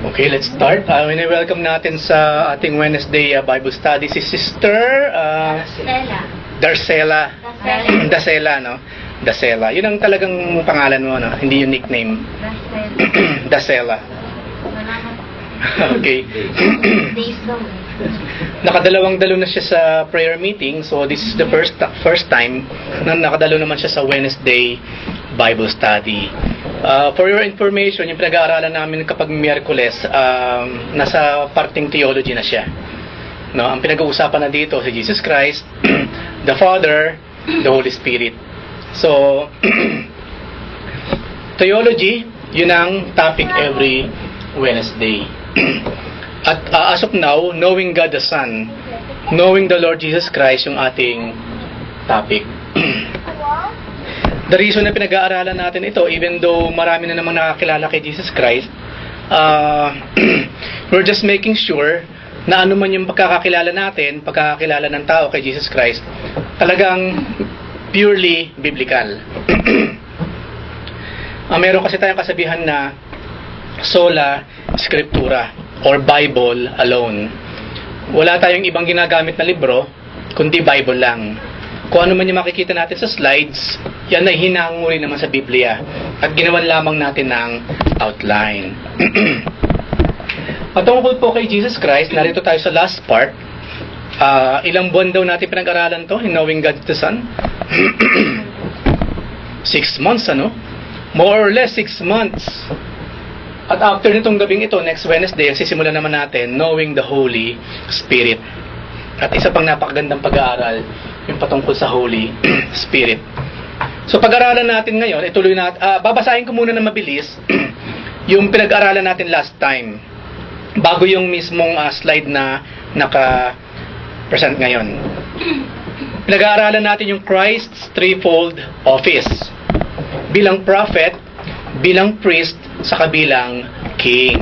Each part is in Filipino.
Okay, let's start. Welcome natin sa ating Wednesday Bible study si Sister Darcela. Dacela, no? Dacela. Yun ang talagang pangalan mo, no? Hindi yung nickname. Dacela. Okay. Nakadalawang-dalo na siya sa prayer meeting. So this is the first time na nakadalo naman siya sa Wednesday Bible study. For your information, yung pinag-aaralan namin kapag Miyerkules, nasa parting theology na siya. No, ang pinag-uusapan na dito si Jesus Christ, the Father, the Holy Spirit. So, theology, yun ang topic every Wednesday. At as of now, knowing God the Son, knowing the Lord Jesus Christ, yung ating topic. The reason na pinag-aaralan natin ito, even though marami na namang nakakilala kay Jesus Christ, we're just making sure na ano man yung pagkakakilala natin, pagkakakilala ng tao kay Jesus Christ, talagang purely biblical. Meron kasi tayong kasabihan na sola scriptura or Bible alone. Wala tayong ibang ginagamit na libro, kundi Bible lang. Kung ano man yung makikita natin sa slides, yan ay hinango rin naman sa Biblia. At ginawan lamang natin ng outline. Patungkol po kay Jesus Christ, narito tayo sa last part. Ilang buwan daw natin pinag-aralan to, in knowing God the Son? 6 months, ano? More or less 6 months. At after nitong gabing ito, next Wednesday, sisimulan naman natin, knowing the Holy Spirit. At isa pang napakagandang pag-aaral, yung patungkol sa Holy Spirit. So pag-aralan natin ngayon, ituloy natin, babasahin ko muna na mabilis yung pinag-aralan natin last time, bago yung mismong slide na naka-present ngayon. Pinag-aaralan natin yung Christ's threefold office, bilang prophet, bilang priest, saka bilang king.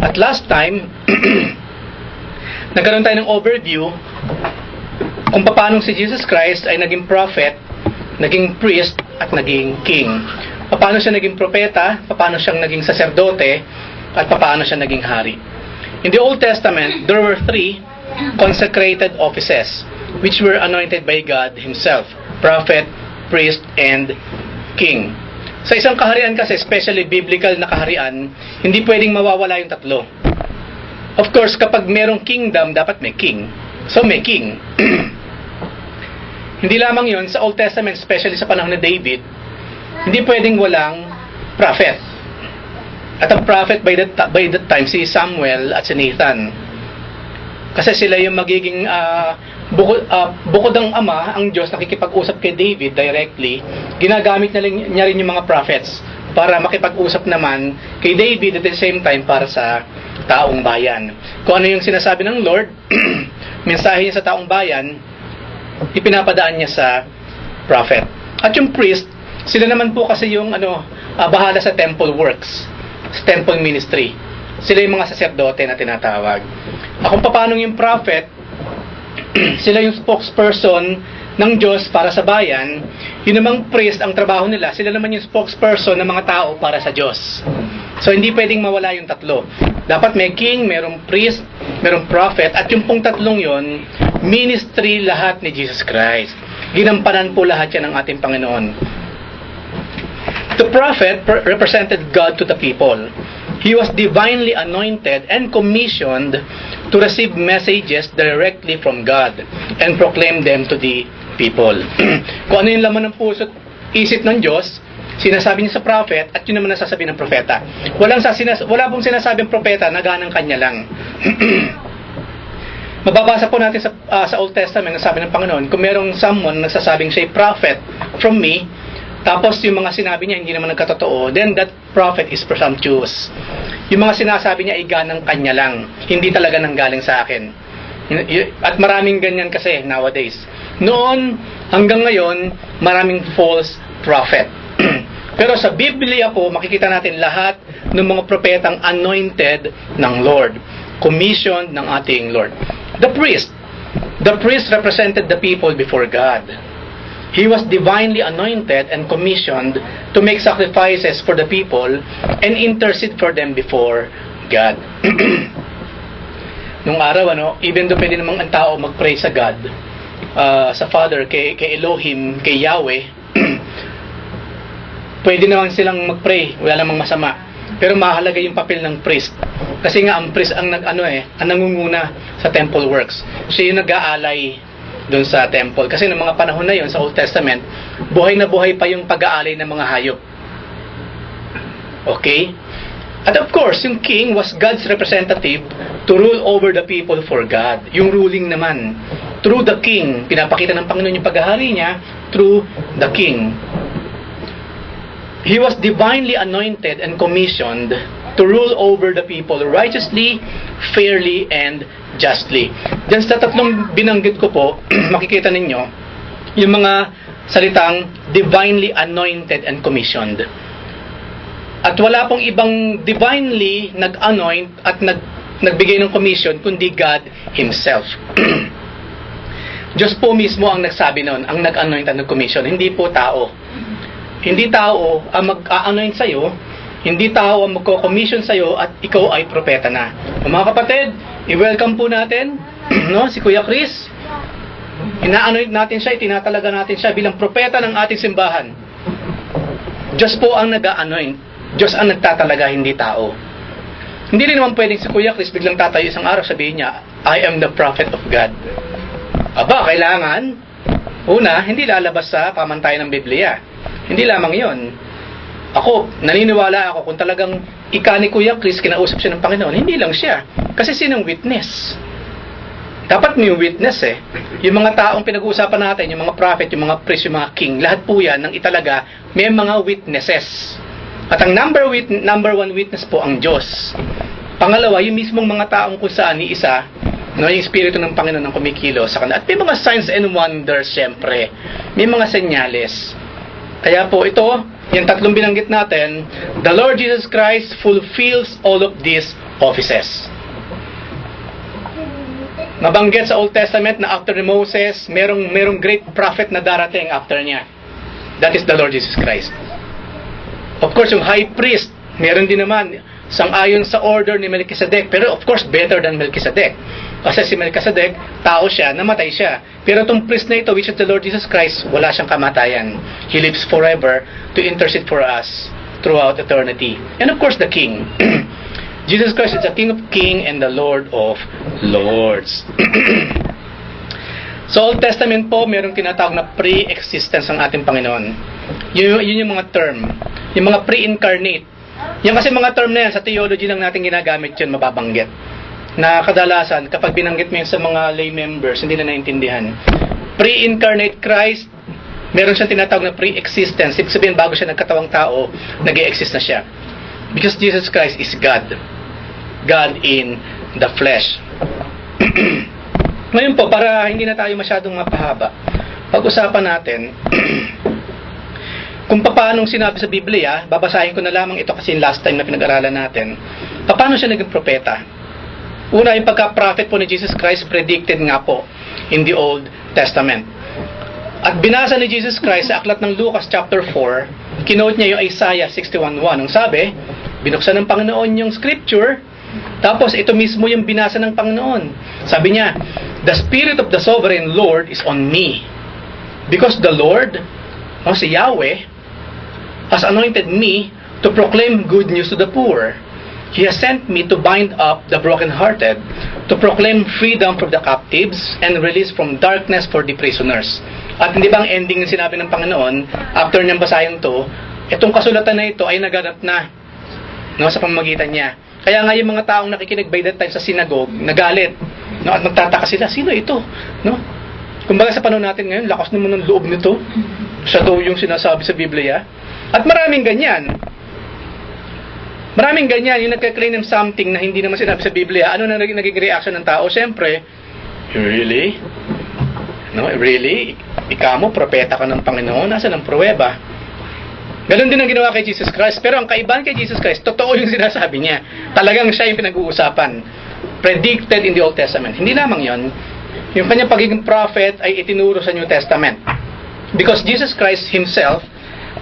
At last time, nagkaroon tayo ng overview kung paano si Jesus Christ ay naging prophet, naging priest, at naging king. Paano siya naging propeta, paano siyang naging saserdote, at paano siya naging hari. In the Old Testament, there were 3 consecrated offices which were anointed by God Himself: prophet, priest, and king. Sa isang kaharian kasi, especially biblical na kaharian, hindi pwedeng mawawala yung tatlo. Of course, kapag merong kingdom, dapat may king. So may king. Hindi lamang yun, sa Old Testament, especially sa panahon ni David, hindi pwedeng walang prophet. At ang prophet by that time, si Samuel at si Nathan. Kasi sila yung magiging, bukod ang Ama, ang Diyos, nakikipag-usap kay David directly, ginagamit niya rin yung mga prophets para makipag-usap naman kay David at the same time para sa taong bayan. Kung ano yung sinasabi ng Lord, mensahe niya sa taong bayan, ipinapadaan niya sa prophet. At yung priest, sila naman po kasi yung bahala sa temple works, sa temple ministry. Sila yung mga saserdote na tinatawag. Kung paano yung prophet, sila yung spokesperson ng Diyos para sa bayan. Yun namang priest, ang trabaho nila, sila naman yung spokesperson ng mga tao para sa Diyos. So hindi pwedeng mawala yung tatlo. Dapat may king, merong priest, merong prophet, at yung pong tatlong yon, ministry lahat ni Jesus Christ. Ginampanan po lahat yan ng ating Panginoon. The prophet represented God to the people. He was divinely anointed and commissioned to receive messages directly from God and proclaim them to the people. Kung ano yung laman ng puso at isip ng Diyos, sinasabi niya sa prophet, at yun naman nasasabi ng propeta. Wala pong sinasabing propeta na ganang kanya lang. Mababasa po natin sa Old Testament, nasabi ng Panginoon, kung merong someone nagsasabing siya'y prophet from me, tapos yung mga sinabi niya hindi naman nagkatotoo, then that prophet is presumptuous. Yung mga sinasabi niya ay ganang kanya lang, hindi talaga nanggaling sa akin. At maraming ganyan kasi nowadays. Noon hanggang ngayon, maraming false prophet. Pero sa Biblia po, makikita natin lahat ng mga propetang anointed ng Lord, commissioned ng ating Lord. The priest represented the people before God. He was divinely anointed and commissioned to make sacrifices for the people and intercede for them before God. Nung araw, even though pwede namang ang tao mag-pray sa God, sa Father, kay Elohim, kay Yahweh, pwede naman silang mag-pray, wala namang masama. Pero mahalaga yung papel ng priest. Kasi nga ang priest ang ang nangunguna sa temple works. Siya yung nag-aalay doon sa temple. Kasi noong mga panahon na yon sa Old Testament, buhay na buhay pa yung pag-aalay ng mga hayop. Okay? At of course, yung king was God's representative to rule over the people for God. Yung ruling naman, through the king, pinapakita ng Panginoon yung paghahari niya through the king. He was divinely anointed and commissioned to rule over the people righteously, fairly, and justly. Diyan sa tatlong binanggit ko po, makikita ninyo yung mga salitang divinely anointed and commissioned. At wala pong ibang divinely nag-anoint at nagbigay ng commission kundi God Himself. Diyos po mismo ang nagsabi noon, ang nag-anoint at nag-commission, hindi po tao. Hindi tao ang mag-anoint sa'yo, hindi tao ang magko-commission sa'yo at ikaw ay propeta na. Mga kapatid, i-welcome po natin si Kuya Chris. Ina-anoint natin siya, itinatalaga natin siya bilang propeta ng ating simbahan. Diyos po ang nag-anoint. Diyos ang nagtatalaga, hindi tao. Hindi rin naman pwedeng si Kuya Chris biglang tatayo isang araw sabihin niya, I am the prophet of God. Aba, kailangan, una, hindi lalabas sa pamantayan ng Biblia. Hindi lamang yon. Ako, naniniwala ako kung talagang ika ni Kuya Chris, kinausap siya ng Panginoon, hindi lang siya. Kasi sinong witness? Dapat may witness Yung mga taong pinag-uusapan natin, yung mga prophet, yung mga priest, yung mga king, lahat po yan ng italaga, may mga witnesses. At ang number one witness po ang Diyos. Pangalawa, yung mismong mga taong kung saan ni isa, yung Espiritu ng Panginoon ang kumikilo sa kanila. At may mga signs and wonders, syempre. May mga senyales. Kaya po ito, yung tatlong binanggit natin, the Lord Jesus Christ fulfills all of these offices. Mabanggit sa Old Testament na after Moses, merong great prophet na darating after niya. That is the Lord Jesus Christ. Of course, yung high priest, meron din naman sang-ayon sa order ni Melchizedek, pero of course, better than Melchizedek. Kasi si Melchizedek, tao siya, namatay siya. Pero itong priest na ito, which is the Lord Jesus Christ, wala siyang kamatayan. He lives forever to intercede for us throughout eternity. And of course, the King. Jesus Christ is the King of Kings and the Lord of Lords. Sa Old Testament po, merong tinatawag na pre-existence ng ating Panginoon. Yun yung mga term. Yung mga pre-incarnate. Yung kasi mga term na yan, sa theology lang natin ginagamit yun, mababanggit. Na kadalasan, kapag binanggit mo yun sa mga lay members, hindi na naintindihan. Pre-incarnate Christ, meron siyang tinatawag na pre-existence. Ibig sabihin, bago siya nagkatawang tao, nag-e-exist na siya. Because Jesus Christ is God. God in the flesh. Ngayon po, para hindi na tayo masyadong mapahaba, pag-usapan natin kung paano sinabi sa Biblia, babasahin ko na lamang ito kasi last time na pinag-aralan natin, paano siya naging propeta. Una, yung pagka-prophet po ni Jesus Christ predicted nga po in the Old Testament. At binasa ni Jesus Christ sa aklat ng Lucas chapter 4, kinote niya yung Isaiah 61:1. Ang sabi, binuksan ng Panginoon yung scripture, tapos ito mismo yung binasa ng Panginoon. Sabi niya, the Spirit of the Sovereign Lord is on me. Because the Lord, si Yahweh, has anointed me to proclaim good news to the poor. He has sent me to bind up the brokenhearted, to proclaim freedom for the captives, and release from darkness for the prisoners. At hindi bang ending yung sinabi ng Panginoon, after niyang basahin to, itong kasulatan na ito ay naganap na sa pamamagitan niya. Kaya nga yung mga taong nakikinig by that time sa synagogue, nagalit, at magtataka sila, sino ito? Kumbaga sa panahon natin ngayon, lakas naman ng loob nito. Siya daw yung sinasabi sa Biblia. At maraming ganyan. Maraming ganyan, yung nagka-claim ng something na hindi naman sinabi sa Biblia. Ano na naging reaction ng tao? Siyempre, really? Really? Ikaw mo, propeta ka ng Panginoon? Nasaan ang pruweba? Ganon din ang ginawa kay Jesus Christ. Pero ang kaibahan kay Jesus Christ, totoo yung sinasabi niya. Talagang siya yung pinag-uusapan. Predicted in the Old Testament. Hindi lamang yon. Yung kanyang pagiging prophet ay itinuro sa New Testament. Because Jesus Christ Himself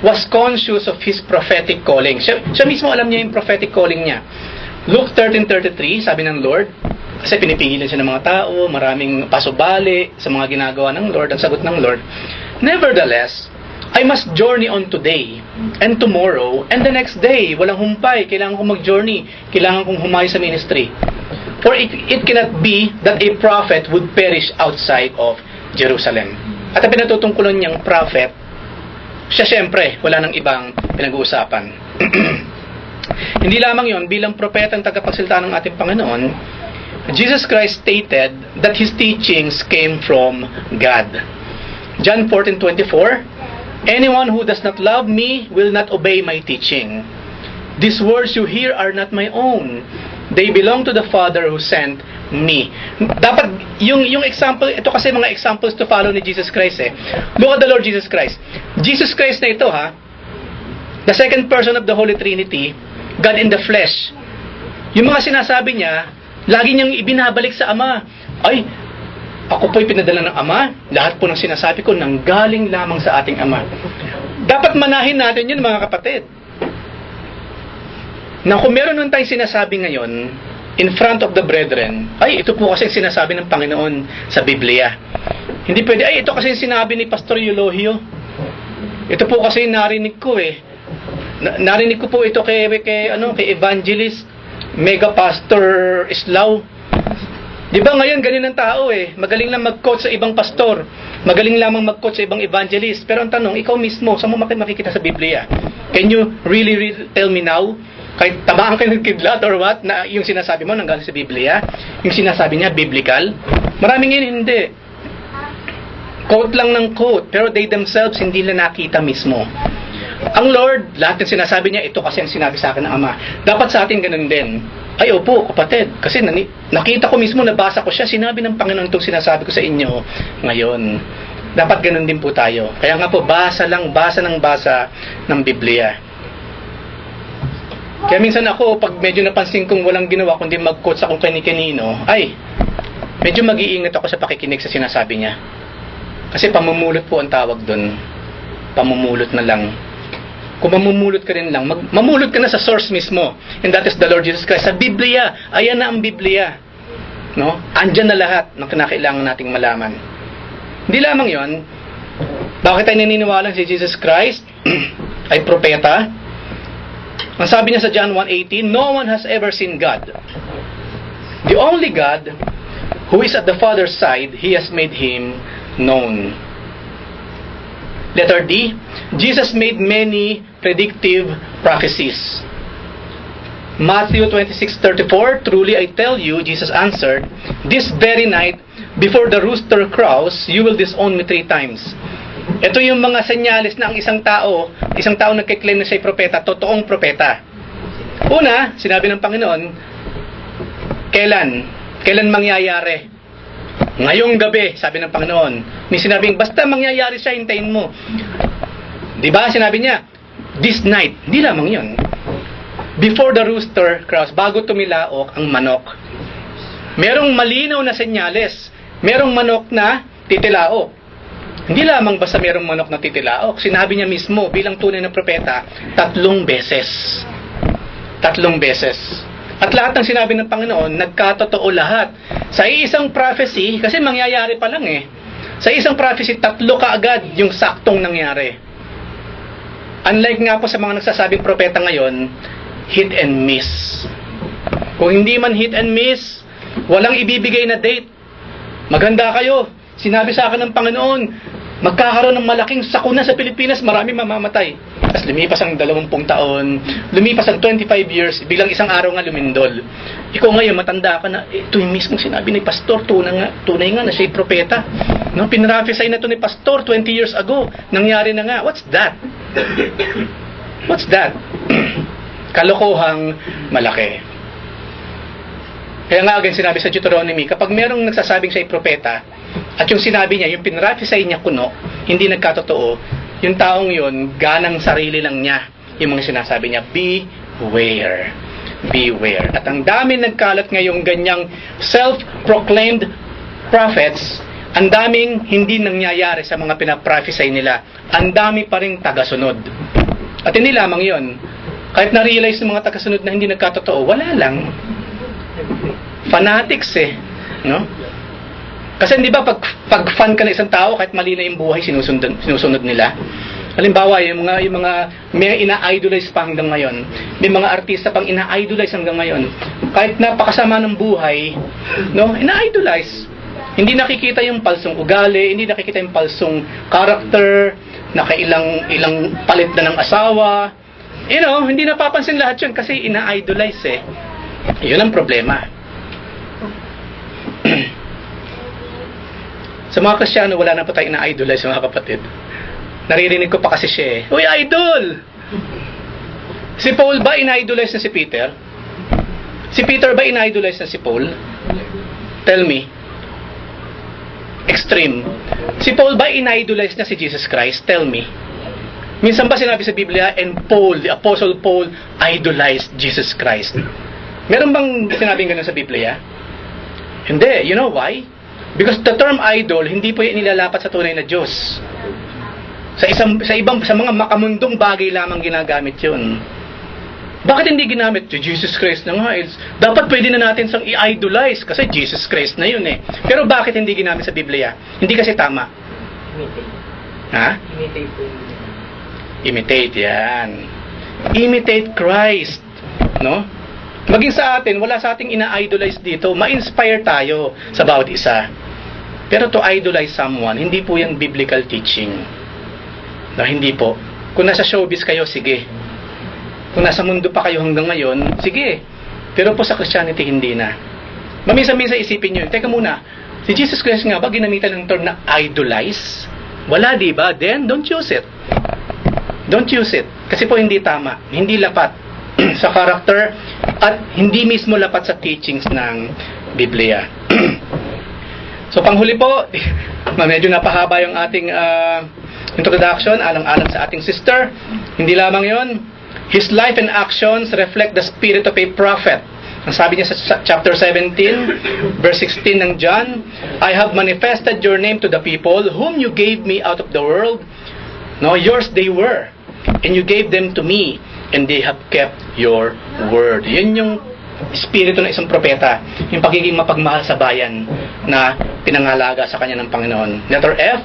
was conscious of His prophetic calling. Siya mismo alam niya yung prophetic calling niya. Luke 13:33, sabi ng Lord, kasi pinipigilan siya ng mga tao, maraming pasubali sa mga ginagawa ng Lord. Ang sagot ng Lord, "Nevertheless, I must journey on today, and tomorrow, and the next day." Walang humpay, kailangan kong mag-journey, kailangan kong humayo sa ministry. "For it cannot be that a prophet would perish outside of Jerusalem." At ang pinatutungkulan niyang prophet, siya siyempre, wala nang ibang pinag-uusapan. Hindi lamang yon, bilang propeta ang tagapagsalita ng ating Panginoon, Jesus Christ stated that His teachings came from God. John 14:24, "Anyone who does not love me will not obey my teaching. These words you hear are not my own. They belong to the Father who sent me." Dapat, yung example, ito kasi mga examples to follow ni Jesus Christ eh. Look at the Lord Jesus Christ. Jesus Christ na ito ha, the second person of the Holy Trinity, God in the flesh. Yung mga sinasabi niya, lagi niyang ibinabalik sa Ama. Ay, ako po'y pinadala ng Ama. Lahat po ng sinasabi ko nanggaling lamang sa ating Ama. Dapat manahin natin yun, mga kapatid. Na kung meron nun tayong sinasabi ngayon, in front of the brethren, ay, ito po kasi sinasabi ng Panginoon sa Biblia. Hindi pwede, ay, ito kasi sinabi ni Pastor Eulogio. Ito po kasi narinig ko eh. Narinig ko po ito kay Evangelist Mega Pastor Islao. Di ba ngayon ganyan ang tao eh. Magaling lang mag-quote sa ibang pastor. Magaling lamang mag-quote sa ibang evangelist. Pero ang tanong, ikaw mismo, saan mo makikita sa Biblia? Can you really tell me now? Kahit tamaan kayo ng kidlat or what, na yung sinasabi mo nanggaling sa Biblia? Yung sinasabi niya, biblical? Maraming yun, hindi. Quote lang ng quote, pero they themselves hindi na nakita mismo. Ang Lord, lahat ng sinasabi niya, ito kasi ang sinabi sa akin ng Ama. Dapat sa atin ganun din. Ay, opo, kapatid. Kasi nakita ko mismo, nabasa ko siya. Sinabi ng Panginoon itong sinasabi ko sa inyo ngayon. Dapat ganun din po tayo. Kaya nga po, basa ng Biblia. Kaya minsan ako, pag medyo napansin kong walang ginawa, kundi mag-quote sa kung kani-kanino, ay, medyo mag-iingat ako sa pakikinig sa sinasabi niya. Kasi pamumulot po ang tawag doon. Pamumulot na lang. Kung mamumulot ka rin lang, mamulot ka na sa source mismo. And that is the Lord Jesus Christ. Sa Biblia, ayan na ang Biblia. No? Andyan na lahat ng kinakailangan nating malaman. Hindi lamang yon. Bakit tayo naniniwala si Jesus Christ ay propeta? Ang sabi niya sa John 1:18, "No one has ever seen God. The only God who is at the Father's side, He has made Him known." Letter D, Jesus made many predictive prophecies. Matthew 26:34, "Truly I tell you," Jesus answered, "this very night, before the rooster crows, you will disown me 3 times." Ito yung mga senyales na ang isang tao nagkiklaim na siya'y propeta, totoong propeta. Una, sinabi ng Panginoon, kailan mangyayari? Ngayong gabi, sabi ng Panginoon. May sinabing, basta mangyayari siya, hintayin mo. Diba? Sinabi niya, this night. Hindi lamang yun. Before the rooster crows, bago tumilaok ang manok. Merong malinaw na senyales. Merong manok na titilaok. Hindi lamang basta merong manok na titilaok. Sinabi niya mismo, bilang tunay na propeta, 3 beses. 3 beses. At lahat ng sinabi ng Panginoon, nagkatotoo lahat. Sa isang prophecy, kasi mangyayari pa lang eh. Sa isang prophecy, 3 kaagad yung saktong nangyari. Unlike nga po sa mga nagsasabing propeta ngayon, hit and miss. Kung hindi man hit and miss, walang ibibigay na date. Maganda kayo. Sinabi sa akin ng Panginoon, magkakaroon ng malaking sakuna sa Pilipinas, marami mamamatay. Tapos lumipas ang 20 taon, lumipas ang 25 years, biglang isang araw nga lumindol. Ikaw ngayon, matanda ka na, ito yung mismong sinabi ni Pastor, tunay nga na siya'y propeta. No, pinraphesy na ito ni Pastor 20 years ago, nangyari na nga. What's that? What's that? Kalokohang malaki. Kaya nga agad sinabi sa Deuteronomy, kapag merong nagsasabing siya'y propeta, at yung sinabi niya, yung pinraphesy niya kuno, hindi nagkatotoo, yung taong yun, ganang sarili lang niya, yung mga sinasabi niya, beware. Beware. At ang dami nagkalat ngayong ganyang self-proclaimed prophets, ang daming hindi nangyayari sa mga pinaprophesy nila. Ang dami pa ring tagasunod. At hindi lamang yon. Kahit na-realize ng mga tagasunod na hindi nagkatotoo, wala lang. Fanatics eh. No? Kasi di ba, pag fan ka ng isang tao, kahit mali na yung buhay, sinusunod nila. Halimbawa, yung mga may ina-idolize pa hanggang ngayon. May mga artista pang ina-idolize hanggang ngayon. Kahit napakasama ng buhay, no, ina-idolize. Hindi nakikita yung palsong ugali, hindi nakikita yung palsong character, nakailang palit na ng asawa. You know, hindi napapansin lahat yun kasi ina-idolize eh. Yun ang problema. Sa mga Kristiyano, wala na po tayong ina-idolize, mga kapatid. Naririnig ko pa kasi siya eh. Uy, idol! Si Paul ba ina-idolize na si Peter? Si Peter ba ina-idolize na si Paul? Tell me. Extreme. Si Paul ba ina-idolize na si Jesus Christ? Tell me. Minsan ba sinabi sa Biblia, and Paul, the Apostle Paul, idolized Jesus Christ? Meron bang sinabing ganun sa Biblia? Hindi. You know why? Because the term idol, hindi po nilalapat sa tunay na Diyos. Sa mga makamundong bagay lamang ginagamit 'yun. Bakit hindi ginamit? Jesus Christ na nga. Dapat pwede na natin sang i-idolize kasi Jesus Christ na 'yun eh. Pero bakit hindi ginamit sa Biblia? Hindi kasi tama. Imitate. Ha? Imitate po. Imitate 'yan. Imitate Christ, no? Maging sa atin, wala sa ating ina-idolize dito. Ma-inspire tayo sa bawat isa. Pero to idolize someone, hindi po 'yan biblical teaching. No, hindi po. Kung nasa showbiz kayo, sige. Kung nasa mundo pa kayo hanggang ngayon, sige. Pero po sa Christianity, hindi na. Maminsan-minsan isipin nyo, teka muna, si Jesus Christ nga ba ginamitan ng term na idolize? Wala, di ba? Then, don't use it. Don't use it. Kasi po hindi tama. Hindi lapat sa character at hindi mismo lapat sa teachings ng Biblia. So, panghuli po, medyo napahaba yung ating introduction, alang-alang sa ating sister. Hindi lamang yon, his life and actions reflect the spirit of a prophet. Ang sabi niya sa chapter 17, verse 16 ng John, I have manifested your name to the people whom you gave me out of the world. No, yours they were, and you gave them to me, and they have kept your word. Yan yung espiritu ng isang propeta, yung pagiging mapagmahal sa bayan na pinangalaga sa kanya ng Panginoon. Letter F,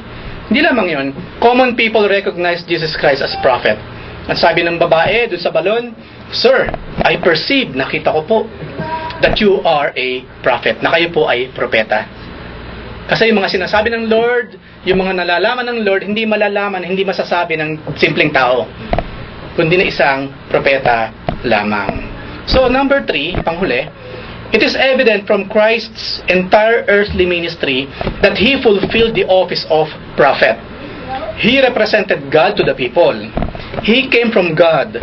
hindi lamang yun. Common people recognize Jesus Christ as prophet. At sabi ng babae doon sa balon, Sir, I perceive, nakita ko po, that you are a prophet, na kayo po ay propeta. Kasi yung mga sinasabi ng Lord, yung mga nalalaman ng Lord, hindi malalaman, hindi masasabi ng simpleng tao, kundi na isang propeta lamang. So, number 3, panghuli, it is evident from Christ's entire earthly ministry that He fulfilled the office of prophet. He represented God to the people. He came from God,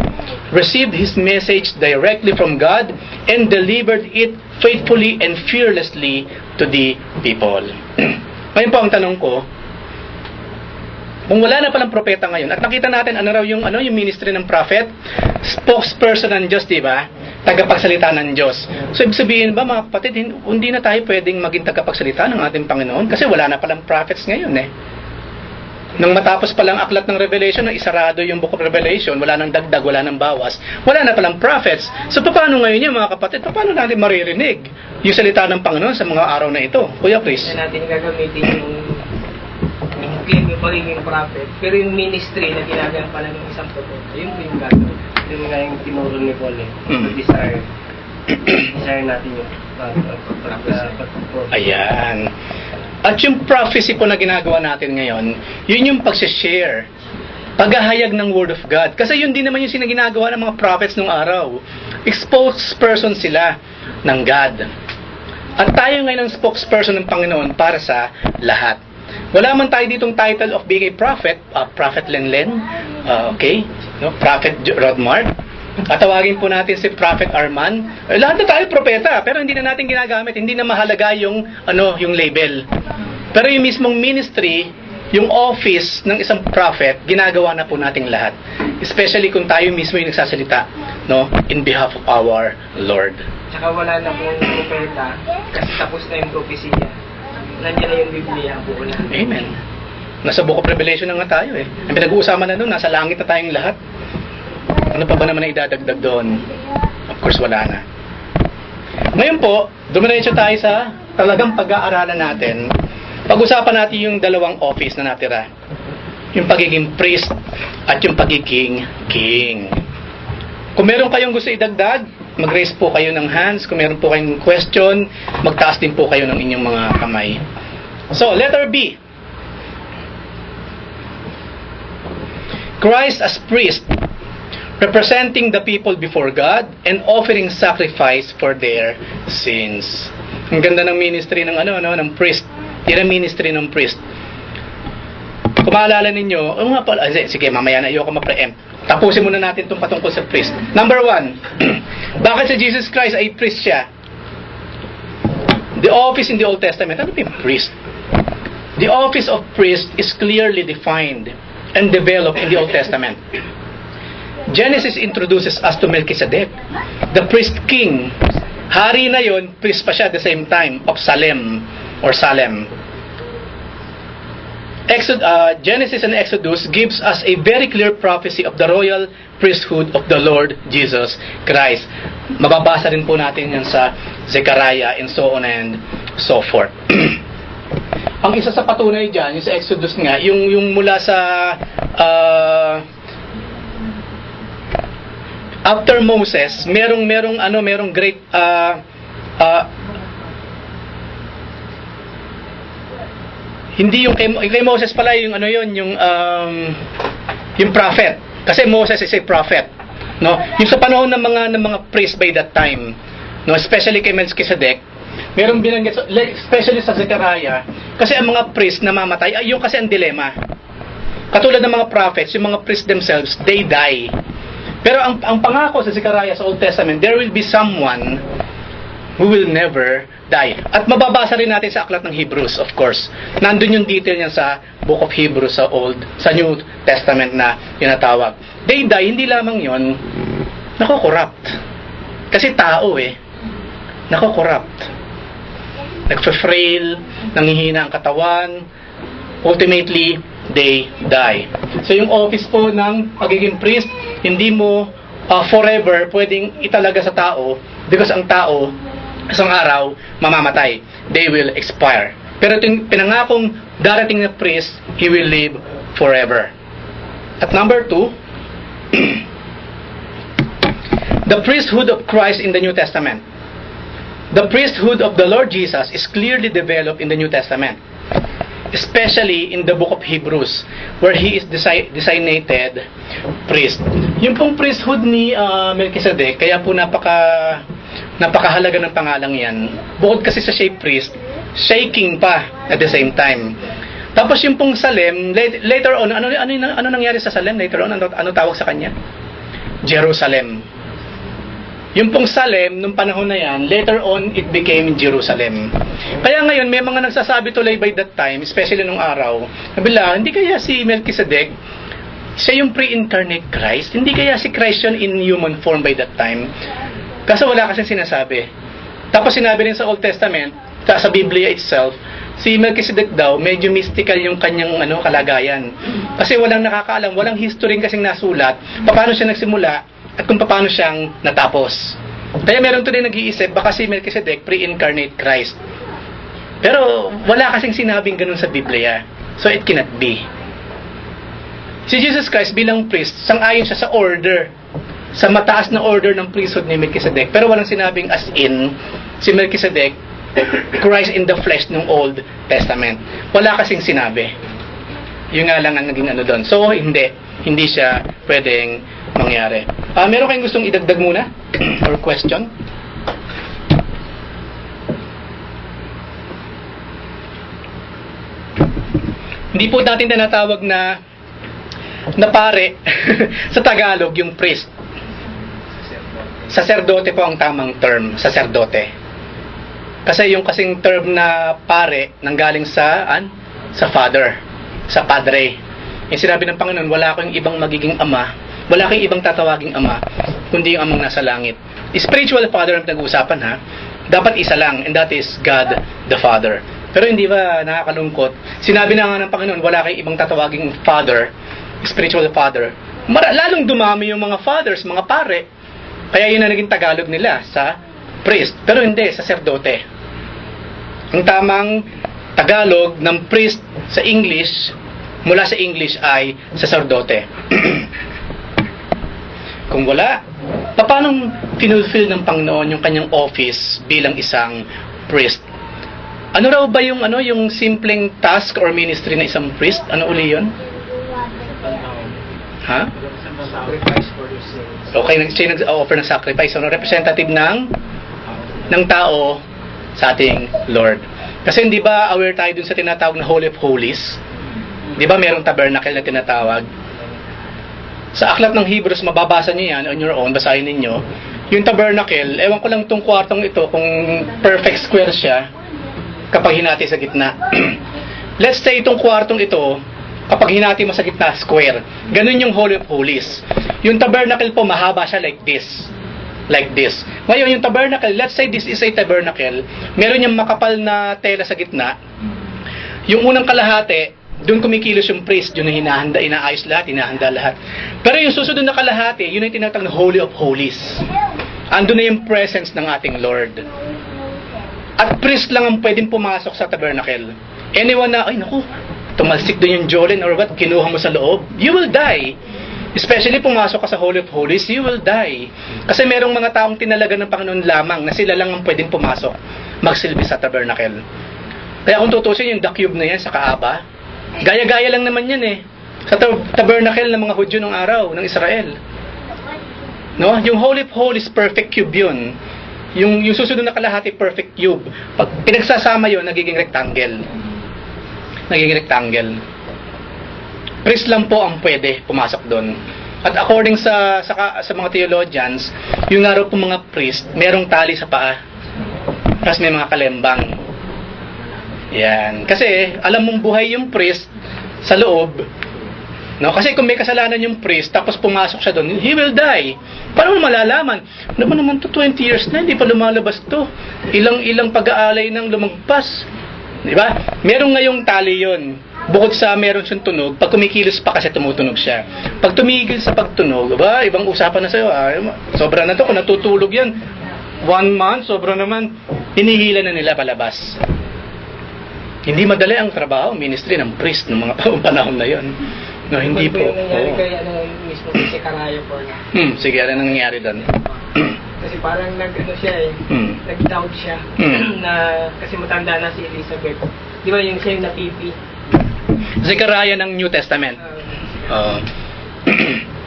received His message directly from God, and delivered it faithfully and fearlessly to the people. Ngayon po ang tanong ko, kung wala na palang propeta ngayon, at nakita natin ano raw yung ministry ng prophet, spokesperson ng Diyos, di ba? Tagapagsalita ng Diyos. So, ibig sabihin ba, mga kapatid, hindi na tayo pwedeng maging tagapagsalita ng ating Panginoon kasi wala na palang prophets ngayon eh. Nung matapos palang aklat ng Revelation, nang isarado yung Book of Revelation, wala nang dagdag, wala nang bawas, wala na palang prophets. So, paano ngayon yan, mga kapatid? Paano natin maririnig yung salita ng Panginoon sa mga araw na ito? Kuya Chris? Kaya natin gagamitin yung claim yung pagiging prophet, pero yung ministry na ginagawa pala ng isang prophet, yun po yung gagawin. Yung nga yung tinuro ni Paul eh. Desire natin yung prophet. Ayan. At yung prophecy po na ginagawa natin ngayon, yun yung pag-share, paghahayag ng Word of God. Kasi yun din naman yung ginagawa ng mga prophets nung araw. Spokesperson sila ng God. At tayo ngayon ang spokesperson ng Panginoon para sa lahat. Wala man tayo ditong title of being a prophet, Prophet Lenlen, okay, no? Prophet Rodmart, at tawagin po natin si Prophet Arman. Lahat na tayo propeta, pero hindi na natin ginagamit, hindi na mahalaga yung yung label. Pero yung mismong ministry, yung office ng isang prophet, ginagawa na po nating lahat. Especially kung tayo mismo yung nagsasalita, no, in behalf of our Lord. Tsaka wala na pong propeta kasi tapos na yung propesya. Nandiyan na yung Biblia, buo na. Amen. Nasa Book of Revelation na nga tayo eh. Ang pinag-uusapan na doon, nasa langit na tayong lahat. Ano pa ba naman na idadagdag doon? Of course, wala na. Ngayon po, dumiretso tayo sa talagang pag-aaralan natin. Pag-usapan natin yung dalawang office na natira. Yung pagiging priest at yung pagiging king. Kung meron kayong gusto idagdag, mag-raise po kayo ng hands. Kung meron po kayong question, magtaas din po kayo ng inyong mga kamay. So, letter B. Christ as priest, representing the people before God and offering sacrifice for their sins. Ang ganda ng ministry ng ng priest. Yan ang ministry ng priest. Kung maalala ninyo, sige, mamaya na, ayoko ma-preempt. Tapusin muna natin itong patungkol sa priest. Number 1, bakit si Jesus Christ ay priest siya? The office in the Old Testament, ano ba yung priest? The office of priest is clearly defined and developed in the Old Testament. Genesis introduces us to Melchizedek, the priest king. Hari na yon, priest pa siya at the same time, of Salem or Salem. Genesis and Exodus gives us a very clear prophecy of the royal priesthood of the Lord Jesus Christ. Mababasa rin po natin yan sa Zechariah and so on and so forth. Ang isa sa patunay dyan, yung sa Exodus nga, yung mula sa after Moses, merong great hindi yung kay Moses pala yung yung prophet. Kasi Moses is a prophet, no? Yung sa panahon ng mga priest by that time, no, especially kay Melchizedek, merong binanggit, especially sa Zechariah, kasi ang mga priest na mamatay, yung kasi ang dilema. Katulad ng mga prophets, yung mga priests themselves, they die. Pero ang pangako sa Zechariah sa Old Testament, there will be someone who will never die. At mababasa rin natin sa aklat ng Hebrews, of course. Nandun yung detail niyan sa Book of Hebrews sa New Testament na tinatawag. They die, hindi lamang yon, nako-corrupt. Kasi tao nako-corrupt. Nagfa-frail, nangihina ang katawan, ultimately, they die. So yung office po ng pagiging priest, hindi mo forever pwedeng italaga sa tao because ang tao isang araw mamamatay. They will expire. Pero yung pinangakong darating na priest, he will live forever. At number 2, the priesthood of Christ in the New Testament. The priesthood of the Lord Jesus is clearly developed in the New Testament, especially in the book of Hebrews, where he is designated priest. Yung pong priesthood ni Melchizedek, kaya po napakahalaga ng pangalang yan. Bukod kasi sa siya priest, shaking pa at the same time. Tapos yung pong Salem, later on, ano nangyari sa Salem later on? Ano tawag sa kanya? Jerusalem. Yung pong Salem, nung panahon na yan, later on, it became Jerusalem. Kaya ngayon, may mga nagsasabi tuloy by that time, especially nung araw, nabila, hindi kaya si Melchizedek, siya yung pre-incarnate Christ? Hindi kaya si Christ yun in human form by that time? Kaso wala kasing sinasabi. Tapos sinabi rin sa Old Testament, sa Biblia itself, si Melchizedek daw, medyo mystical yung kanyang kalagayan. Kasi walang nakakaalam, walang history kasing nasulat, paano siya nagsimula, at kung paano siyang natapos. Kaya meron tuloy nag-iisip, baka si Melchizedek pre-incarnate Christ. Pero wala kasing sinabing ganun sa Biblia. So it cannot be. Si Jesus Christ bilang priest, sang-ayon siya sa order, sa mataas na order ng priesthood ni Melchizedek. Pero walang sinabing as in, si Melchizedek, Christ in the flesh ng Old Testament. Wala kasing sinabi. Yung nga lang ang naging doon. So hindi siya pwedeng mangyari. Meron kayong gustong idagdag muna? Or question? Hindi po natin tinatawag na pare sa Tagalog yung priest. Sacerdote po ang tamang term, sacerdote. Kasi yung kasing term na pare nanggaling sa father, sa padre. Yung sinabi ng Panginoon, wala akong ibang magiging ama, wala kang ibang tatawaging ama, kundi yung amang nasa langit. Spiritual father ang pinag-uusapan dapat isa lang, and that is God the Father. Pero hindi ba nakakalungkot? Sinabi na nga ng Panginoon, wala kang ibang tatawaging father, spiritual father, lalong dumami yung mga fathers, mga pare. Kaya yun ang naging Tagalog nila sa priest. Pero hindi, saserdote. Ang tamang Tagalog ng priest sa English, mula sa English ay saserdote. Kung wala, paano tinulfill ng Panginoon yung kanyang office bilang isang priest? Ano raw ba yung simpleng task or ministry ng isang priest? Ano uli yun? Ha? Sacrifice for your sins. Okay, siya nag-offer ng sacrifice. So, representative ng tao sa ating Lord. Kasi hindi ba aware tayo dun sa tinatawag na Holy of Holies? Di ba merong tabernacle na tinatawag? Sa aklat ng Hebrews, mababasa niyo yan on your own, basahin ninyo. Yung tabernacle, ewan ko lang itong kwartong ito, kung perfect square siya, kapag hinati sa gitna. Let's say itong kwartong ito, kapag hinati mo sa gitna, square. Ganun yung Holy of Holies. Yung tabernacle po, mahaba siya like this. Like this. Ngayon, yung tabernacle, let's say this is a tabernacle, meron yung makapal na tela sa gitna. Yung unang kalahati, doon kumikilos yung priest, yun yung hinahanda, inaayos lahat, hinahanda lahat. Pero yung susunod na kalahati, yun yung tinatawag na Holy of Holies. Andun na yung presence ng ating Lord. At priest lang ang pwedeng pumasok sa tabernacle. Anyone na, ay naku, tumalsik doon yung Jolene or what, kinuha mo sa loob, you will die. Especially pumasok ka sa Holy of Holies, you will die. Kasi merong mga taong tinalaga ng Panginoon lamang na sila lang ang pwedeng pumasok, magsilbi sa tabernacle. Kaya kung tutusin yung the cube na yan sa Kaaba, gaya-gaya lang naman yan eh. Sa tabernacle ng mga Hudyo ng araw, ng Israel. No? Yung Holy of Holies, perfect cube yun. Yung susunod na kalahati, perfect cube. Pag pinagsasama yun, nagiging rectangle. Priest lang po ang pwede pumasok doon. At according sa mga theologians, yung nga raw po mga priest, merong tali sa paa. Tapos may mga kalembang. Yan. Kasi alam mong buhay yung priest sa loob. No? Kasi kung may kasalanan yung priest, tapos pumasok siya doon, he will die. Paano mo malalaman? Ano ba naman to, 20 years na, hindi pa lumalabas to. Ilang pag-aalay nang lumagpas. Diba? Meron ngayong tali yun. Bukod sa meron siyang tunog, pag kumikilos pa kasi tumutunog siya. Pag tumigil sa pagtunog, ba, ibang usapan na sa'yo. Sobra na to, kung natutulog yan. 1 month, sobra naman. Hinihila na nila palabas. Hindi madali ang trabaho, ministry ng priest ng mga panahon na yon. No, hindi po. Yung nangyari kay mismo si Karaya po na. Sige, ano nangyari doon? Kasi parang siya nag-doubt siya na kasi matanda na si Elizabeth. Di ba yung siya yung napipi? Zechariah ng New Testament.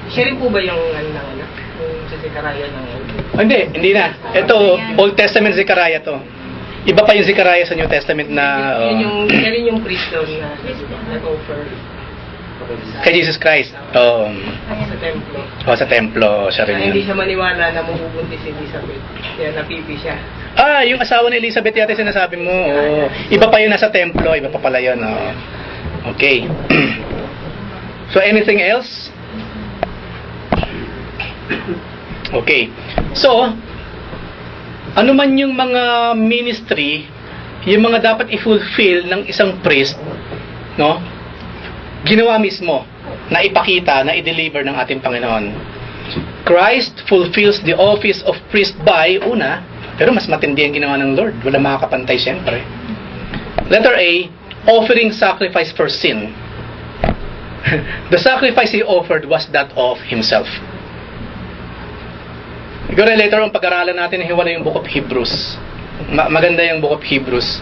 Siya rin po ba yung anak? Yung sa Zechariah ng Hindi na. Ito, Old Testament Zechariah to. Iba pa yung Zechariah sa New Testament na... Siya rin yung priest doon na nag-offer. Kay Jesus Christ. Sa templo. Sa templo. Siya rin Hindi yun. siya maniwala na mabubuntis si Elizabeth. Kaya napipi siya. Yung asawa ni Elizabeth yata sinasabi mo. Iba pa yun nasa templo. Iba pa pala yun. Okay. So, anything else? Okay. So, ano man yung mga ministry, yung mga dapat i-fulfill ng isang priest, no? Ginawa mismo na ipakita, na i-deliver ng ating Panginoon. Christ fulfills the office of priest by, una, pero mas matindi ang ginawa ng Lord. Wala makakapantay siyempre. Letter A, offering sacrifice for sin. The sacrifice He offered was that of Himself. Siguro later on pag-aralan natin hiwalay yung Book of Hebrews. Maganda yung Book of Hebrews.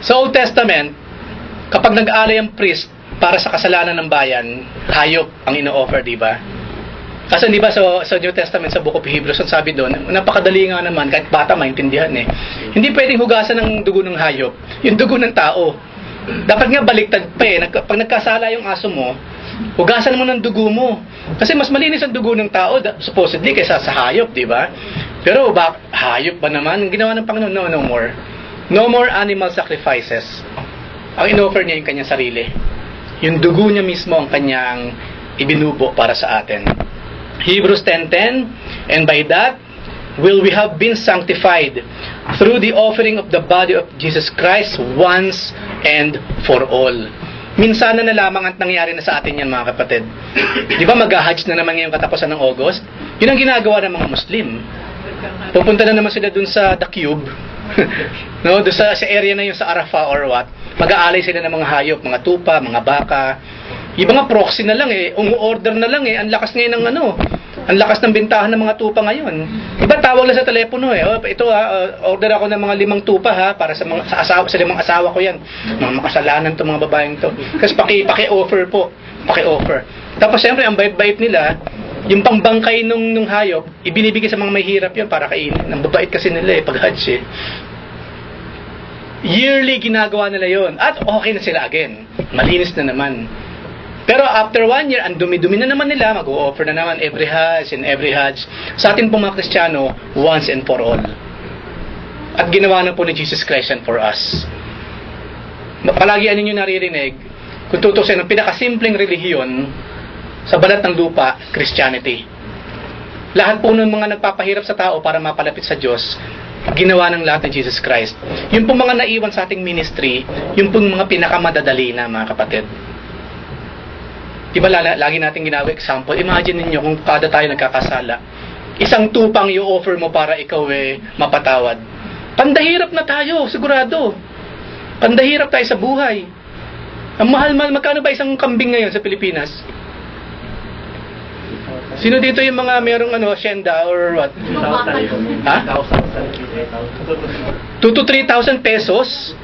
Sa Old Testament, kapag nag-alay ang priest para sa kasalanan ng bayan, hayop ang ino-offer, di ba? Kasi di ba sa New Testament, sa Book of Hebrews, ang sabi doon, napakadali nga naman, kahit bata maintindihan eh. Hindi pwedeng hugasan ng dugo ng hayop, yung dugo ng tao. Dapat nga baliktad pa eh. Pag nagkasala yung aso mo, hugasan mo ng dugo mo. Kasi mas malinis ang dugo ng tao, supposedly, kaysa sa hayop, di ba? Pero hayop ba naman? Ang ginawa ng Panginoon, no more. No more animal sacrifices. Ang in-offer niya yung kanyang sarili. Yung dugo niya mismo ang kanyang ibinubo para sa atin. Hebrews 10:10, and by that will we have been sanctified through the offering of the body of Jesus Christ once and for all. Minsan na lamang ang nangyari na sa atin yan, mga kapatid. Di ba mag-hajj na naman ngayong katapusan ng August? Yun ang ginagawa ng mga Muslim. Pupunta na naman sila dun sa The Cube. No, doon sa area na yun sa Arafah or what. Mag-aalay sila ng mga hayop, mga tupa, mga baka. Yung mga proxy na lang umu-order na lang Ang lakas ngayon ng ang lakas ng bentahan ng mga tupa ngayon. Iba tawag lang sa telepono ito order ako ng mga 5 tupa para sa asawa, sa 5 asawa ko yan. Mga makasalanan to mga babaeng to. Kasi paki-offer po. Paki-offer. Tapos siyempre ang bait-bait nila, yung pangbangkay nung hayop, ibinibigay sa mga may hirap yun para kainin. Ang babait kasi nila pag hajj Yearly ginagawa nila yon at okay na sila again. Malinis na naman. Pero after 1 year, ang dumi-dumi na naman nila, mag-o-offer na naman every Hajj and every Hajj. Sa atin pong mga Kristiyano, once and for all. At ginawa na po ni Jesus Christ and for us. Palagi ninyo naririnig, kung tutusin, ang pinakasimpleng relihiyon sa balat ng lupa, Christianity. Lahat po ng mga nagpapahirap sa tao para mapalapit sa Diyos, ginawa ng lahat ni Jesus Christ. Yung pong mga naiwan sa ating ministry, yung pong mga pinakamadadali na, mga kapatid. Diba lagi natin ginagawa example, imagine ninyo kung kada tayo nagkakasala, isang tupang i-offer mo para ikaw mapatawad. Pandahirap na tayo, sigurado. Pandahirap tayo sa buhay. Ang mahal-mahal, magkano ba isang kambing ngayon sa Pilipinas? Sino dito yung mga merong asyenda or what? 2,000 to 3,000 pesos?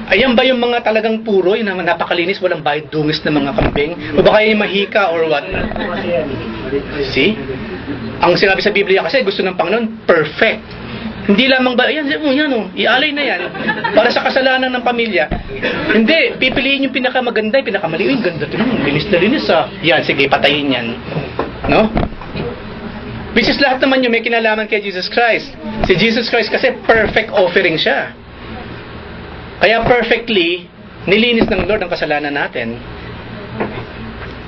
Ayan ba yung mga talagang puro, yung napakalinis, walang bayad dungis na mga kambing? O baka yung mahika or what? See? Ang sinabi sa Biblia kasi, gusto ng Panginoon, perfect. Hindi lamang ba, ialay na yan. Para sa kasalanan ng pamilya. Hindi, pipiliin yung pinakamaganda, yung pinakamali. Uy, ganda ito, linis na linis Yan, sige, patayin yan. No? Which is lahat naman yung may kinalaman kay Jesus Christ. Si Jesus Christ kasi perfect offering siya. Kaya perfectly, nilinis ng Lord ang kasalanan natin.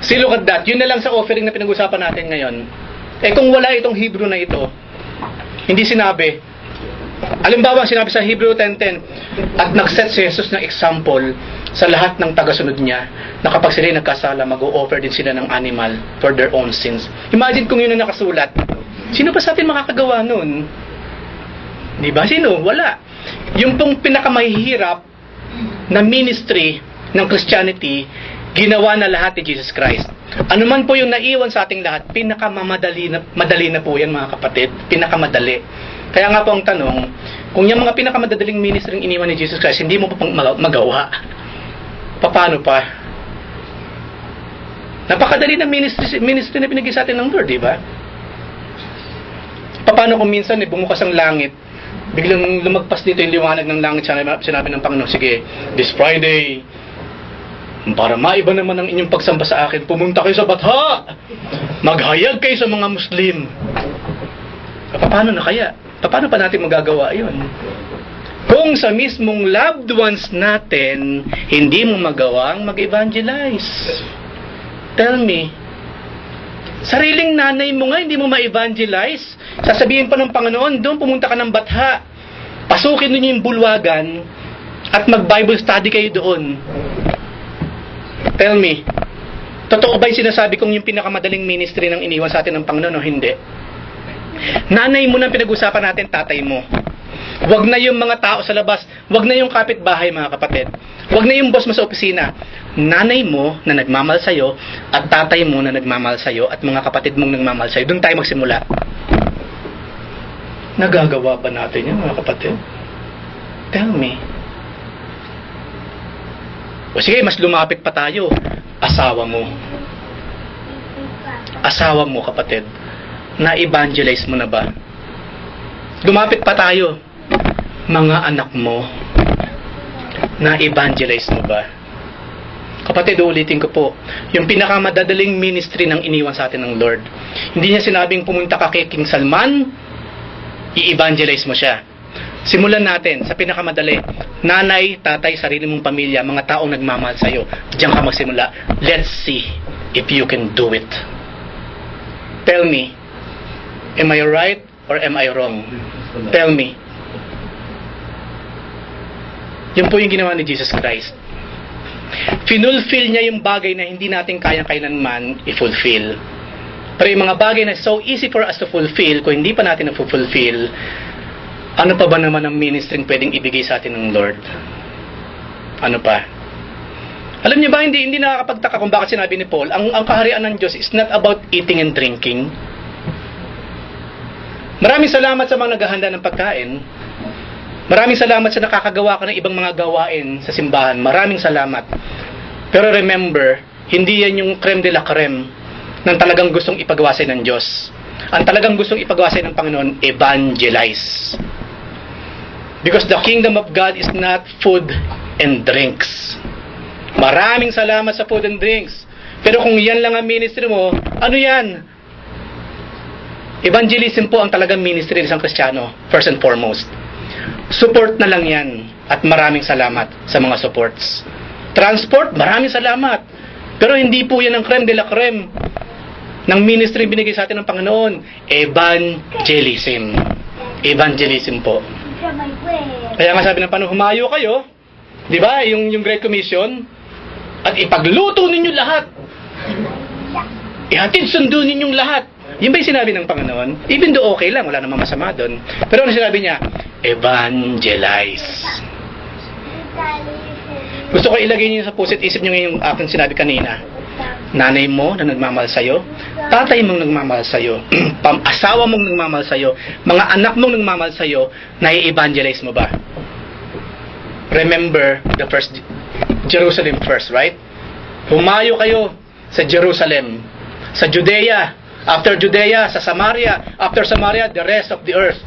See, look at that. Yun na lang sa offering na pinag-usapan natin ngayon. Kung wala itong Hebrew na ito, hindi sinabi. Halimbawa, sinabi sa Hebrew 10:10, at nag-set si Jesus ng example sa lahat ng tagasunod niya na kapag sila nagkasala, mag-o-offer din sila ng animal for their own sins. Imagine kung yun ang nakasulat. Sino ba sa atin makakagawa nun? Di ba? Sino? Wala. Yung pong pinakamahihirap na ministry ng Christianity, ginawa na lahat ni Jesus Christ. Ano man po yung naiwan sa ating lahat, madali na po yan, mga kapatid. Pinakamadali. Kaya nga po ang tanong, kung yung mga pinakamadaling ministry ng iniwan ni Jesus Christ, hindi mo pa magawa, paano pa? Napakadali na ministry na binigay sa atin ng Lord, di ba? Paano kung minsan bumukas ang langit, biglang lumagpas dito yung liwanag ng langit, sinabi ng Panginoon, sige, this Friday, para maiba naman ang inyong pagsamba sa akin, pumunta kayo sa Batha, maghayag kayo sa mga Muslim. Paano na kaya? Paano pa natin magagawa yun? Kung sa mismong loved ones natin, hindi mo magawang mag-evangelize. Tell me, sariling nanay mo nga, hindi mo ma-evangelize. Sasabihin pa ng Panginoon, doon pumunta ka ng Batha. Pasukin ninyo yung bulwagan at mag-Bible study kayo doon. Tell me, totoo ba yung sinasabi kong yung pinakamadaling ministry ng iniwan sa atin ng Panginoon o hindi? Nanay mo na pinag-usapan natin, tatay mo. Wag na yung mga tao sa labas, wag na yung kapitbahay, mga kapatid. Wag na yung boss mo sa opisina. Nanay mo na nagmamahal sa'yo at tatay mo na nagmamahal sa'yo at mga kapatid mong nagmamahal sa'yo. Doon tayo magsimula. Nagagawa ba natin yun, mga kapatid? Tell me. O sige, mas lumapit pa tayo. Asawa mo. Asawa mo, kapatid. Na-evangelize mo na ba? Lumapit pa tayo. Mga anak mo. Na-evangelize mo ba? Kapatid, ulitin ko po. Yung pinakamadadaling ministry ng iniwan sa atin ng Lord. Hindi niya sinabing pumunta ka kay King Salman, i-evangelize mo siya. Simulan natin sa pinakamadali. Nanay, tatay, sarili mong pamilya, mga taong nagmamahal sa'yo. Diyan ka magsimula. Let's see if you can do it. Tell me, am I right or am I wrong? Tell me. Yun po yung ginawa ni Jesus Christ. Finulfill niya yung bagay na hindi natin kayang kailanman i-fulfill. Pero yung mga bagay na so easy for us to fulfill, kung hindi pa natin na-fulfill, ano pa ba naman ang ministry pwedeng ibigay sa atin ng Lord? Ano pa? Alam niyo ba, hindi nakakapagtaka kung bakit sinabi ni Paul, ang kaharian ng Diyos is not about eating and drinking. Maraming salamat sa mga naghahanda ng pagkain. Maraming salamat sa nakakagawa ka ng ibang mga gawain sa simbahan. Maraming salamat. Pero remember, hindi yan yung creme de la creme ng talagang gustong ipagawasay ng Diyos. Ang talagang gustong ipagawasay ng Panginoon, evangelize. Because the kingdom of God is not food and drinks. Maraming salamat sa food and drinks. Pero kung yan lang ang ministry mo, ano yan? Evangelism po ang talagang ministry ng isang Kristiyano, first and foremost. Support na lang yan. At maraming salamat sa mga supports. Transport, maraming salamat. Pero hindi po yan ang creme de la creme ng ministry binigay sa atin ng Panginoon. Evangelism. Evangelism po. Kaya nga sabi ng Panginoon, humayo kayo, di ba, yung Great Commission, at ipagluto ninyo lahat. Ihatid sundo ninyong lahat. Yun ba yung sinabi ng Panginoon? Even though okay lang, wala namang masama doon. Pero ano sinabi niya? Evangelize. Gusto ko ilagay niyo sa pusit isip niyo yung aking sinabi kanina. Nanay mo na nagmamahal sa'yo, tatay mong nagmamahal sa'yo, asawa mong nagmamahal sa'yo, mga anak mong nagmamahal sa'yo, nai-evangelize mo ba? Remember the first Jerusalem first, right? Humayo kayo sa Jerusalem, sa Judea, after Judea, sa Samaria, after Samaria, the rest of the earth.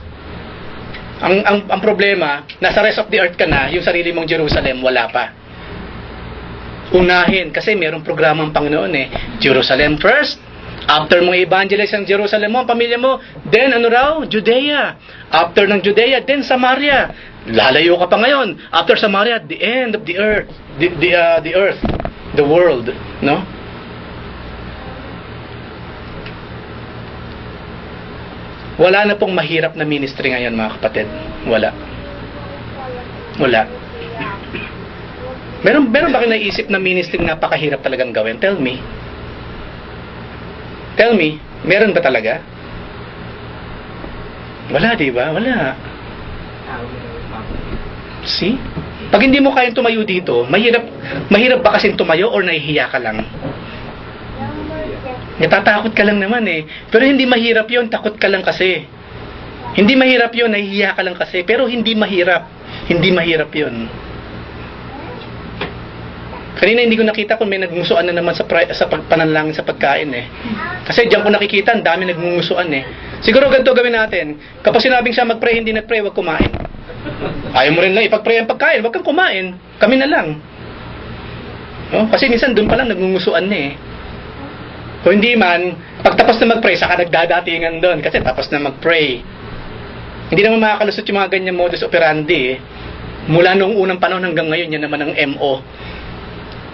Ang problema, nasa rest of the earth ka na, yung sarili mong Jerusalem, wala pa. Unahin, kasi mayroong programa ang Panginoon eh. Jerusalem first, after mong evangelize ang Jerusalem mo, ang pamilya mo, then ano raw? Judea. After ng Judea, then Samaria. Lalayo ka pa ngayon. After Samaria, the end of the earth. The earth. The world. No? Wala na pong mahirap na ministry ngayon, mga kapatid. Wala. Meron ba kayo naisip na ministry napakahirap talagang gawin? Tell me. Meron ba talaga? Wala, di ba? Wala. See? Pag hindi mo kayang tumayo dito, mahirap ba kasing tumayo or nahihiya ka lang? Natatakot ka lang naman eh. Pero hindi mahirap yon, takot ka lang kasi. Hindi mahirap yon, nahihiya ka lang kasi. Pero hindi mahirap. Hindi mahirap yon. Kanina hindi ko nakita kung may nagmusuan na naman sa pananalangin sa pagkain eh. Kasi diyan ko nakikita, ang dami nagmumusuan eh. Siguro ganito gawin natin. Kapag sinabing siya mag-pray, hindi nag-pray, wag kumain. Ayaw mo rin lang ipag-pray ang pagkain, wag kang kumain. Kami na lang. No? Kasi minsan doon pa lang nagmumusuan na eh. Kung hindi man, pagtapos na mag-pray, saka nagdadatingan doon. Kasi tapos na mag-pray. Hindi naman makakalusot yung mga ganyan modus operandi eh. Mula noong unang panahon hanggang ngayon, yan naman ang MO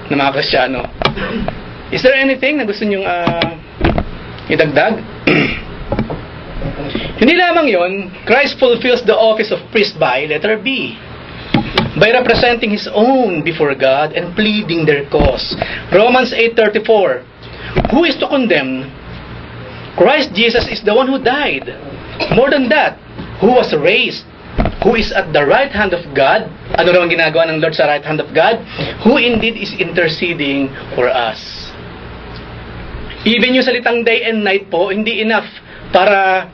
ng mga Kristiyano. Is there anything na gusto nyong idagdag? Hindi lamang yon, Christ fulfills the office of priest by, letter B, by representing His own before God and pleading their cause. Romans 8:34, who is to condemn? Christ Jesus is the one who died. More than that, who was raised, who is at the right hand of God. Ano naman ginagawa ng Lord sa right hand of God? Who indeed is interceding for us. Even yung salitang day and night po, hindi enough para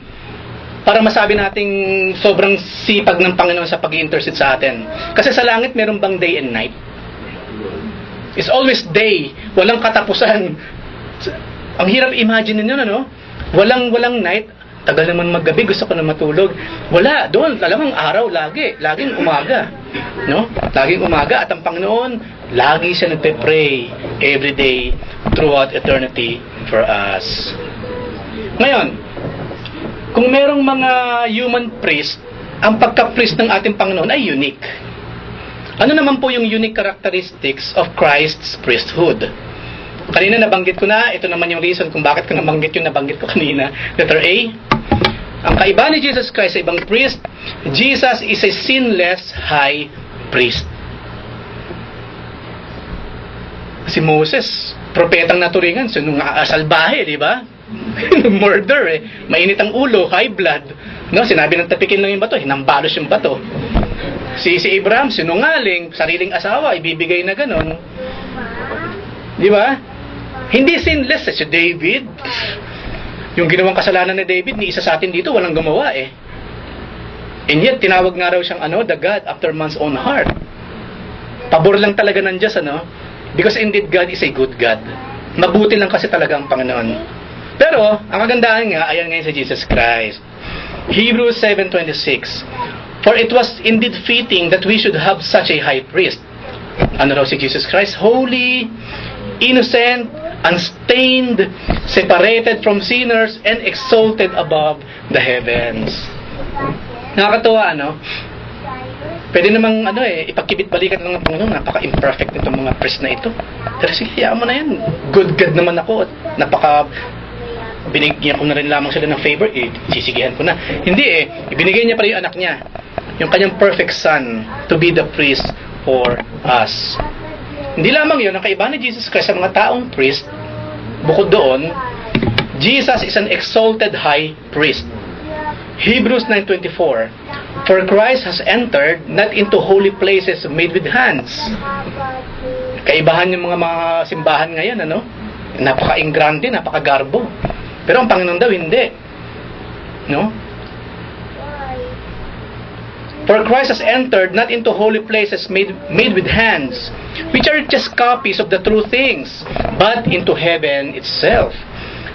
masabi nating sobrang sipag ng Panginoon sa pag-intercede sa atin. Kasi sa langit, meron bang day and night? It's always day. Walang katapusan. Ang hirap imagine ninyo, ano? Walang night. Tagal naman maggabi, gusto ko na matulog. Wala, doon, talagang araw, laging umaga. No? Laging umaga, at ang Panginoon, lagi siya nagpe-pray every day throughout eternity for us. Ngayon, kung merong mga human priest, ang pagka-priest ng ating Panginoon ay unique. Ano naman po yung unique characteristics of Christ's priesthood? Kanina nabanggit ko na, ito naman yung reason kung bakit ko nabanggit yung nabanggit ko kanina. Letter A, ang kaiba ni Jesus Christ sa ibang priest, Jesus is a sinless high priest. Si Moses, propetang naturingan, salbahe, di ba? Murder eh. Mainit ang ulo, high blood. No, sinabi ng tapikin lang yung bato, hinambalos yung bato. Si Abraham, sinungaling, sariling asawa, ibibigay na ganon. Di ba? Hindi sinless si David. Yung ginawang kasalanan ni David, ni isa sa atin dito, walang gumawa eh. And yet, tinawag nga raw siyang the God after man's own heart. Pabor lang talaga ng Diyos, Because indeed, God is a good God. Mabuti lang kasi talaga ang Panginoon. Pero, ang kagandahan nga, ayan ngayon sa Jesus Christ. Hebrews 7:26. For it was indeed fitting that we should have such a high priest. Ano raw si Jesus Christ? Holy, innocent, unstained, separated from sinners, and exalted above the heavens. Nakakatuwa, Pwede namang ipagkibit-balikan lang ng Panginoon, napaka-imperfect nitong mga priest na ito. Pero sige, hayaan mo na yan. Good God naman ako at binigyan ko na rin lamang sila ng favor, sisigihan ko na. Hindi ibinigay niya pala yung anak niya, yung kanyang perfect son, to be the priest for us. Hindi lamang yun, ang kaibahan ni Jesus Christ sa mga taong priest, bukod doon, Jesus is an exalted high priest. Hebrews 9:24. For Christ has entered not into holy places made with hands. Kaibahan yung mga simbahan ngayon, Napaka-ingrande, napaka-garbo. Pero ang Panginoon daw hindi. No? For Christ has entered not into holy places made with hands, which are just copies of the true things, but into heaven itself,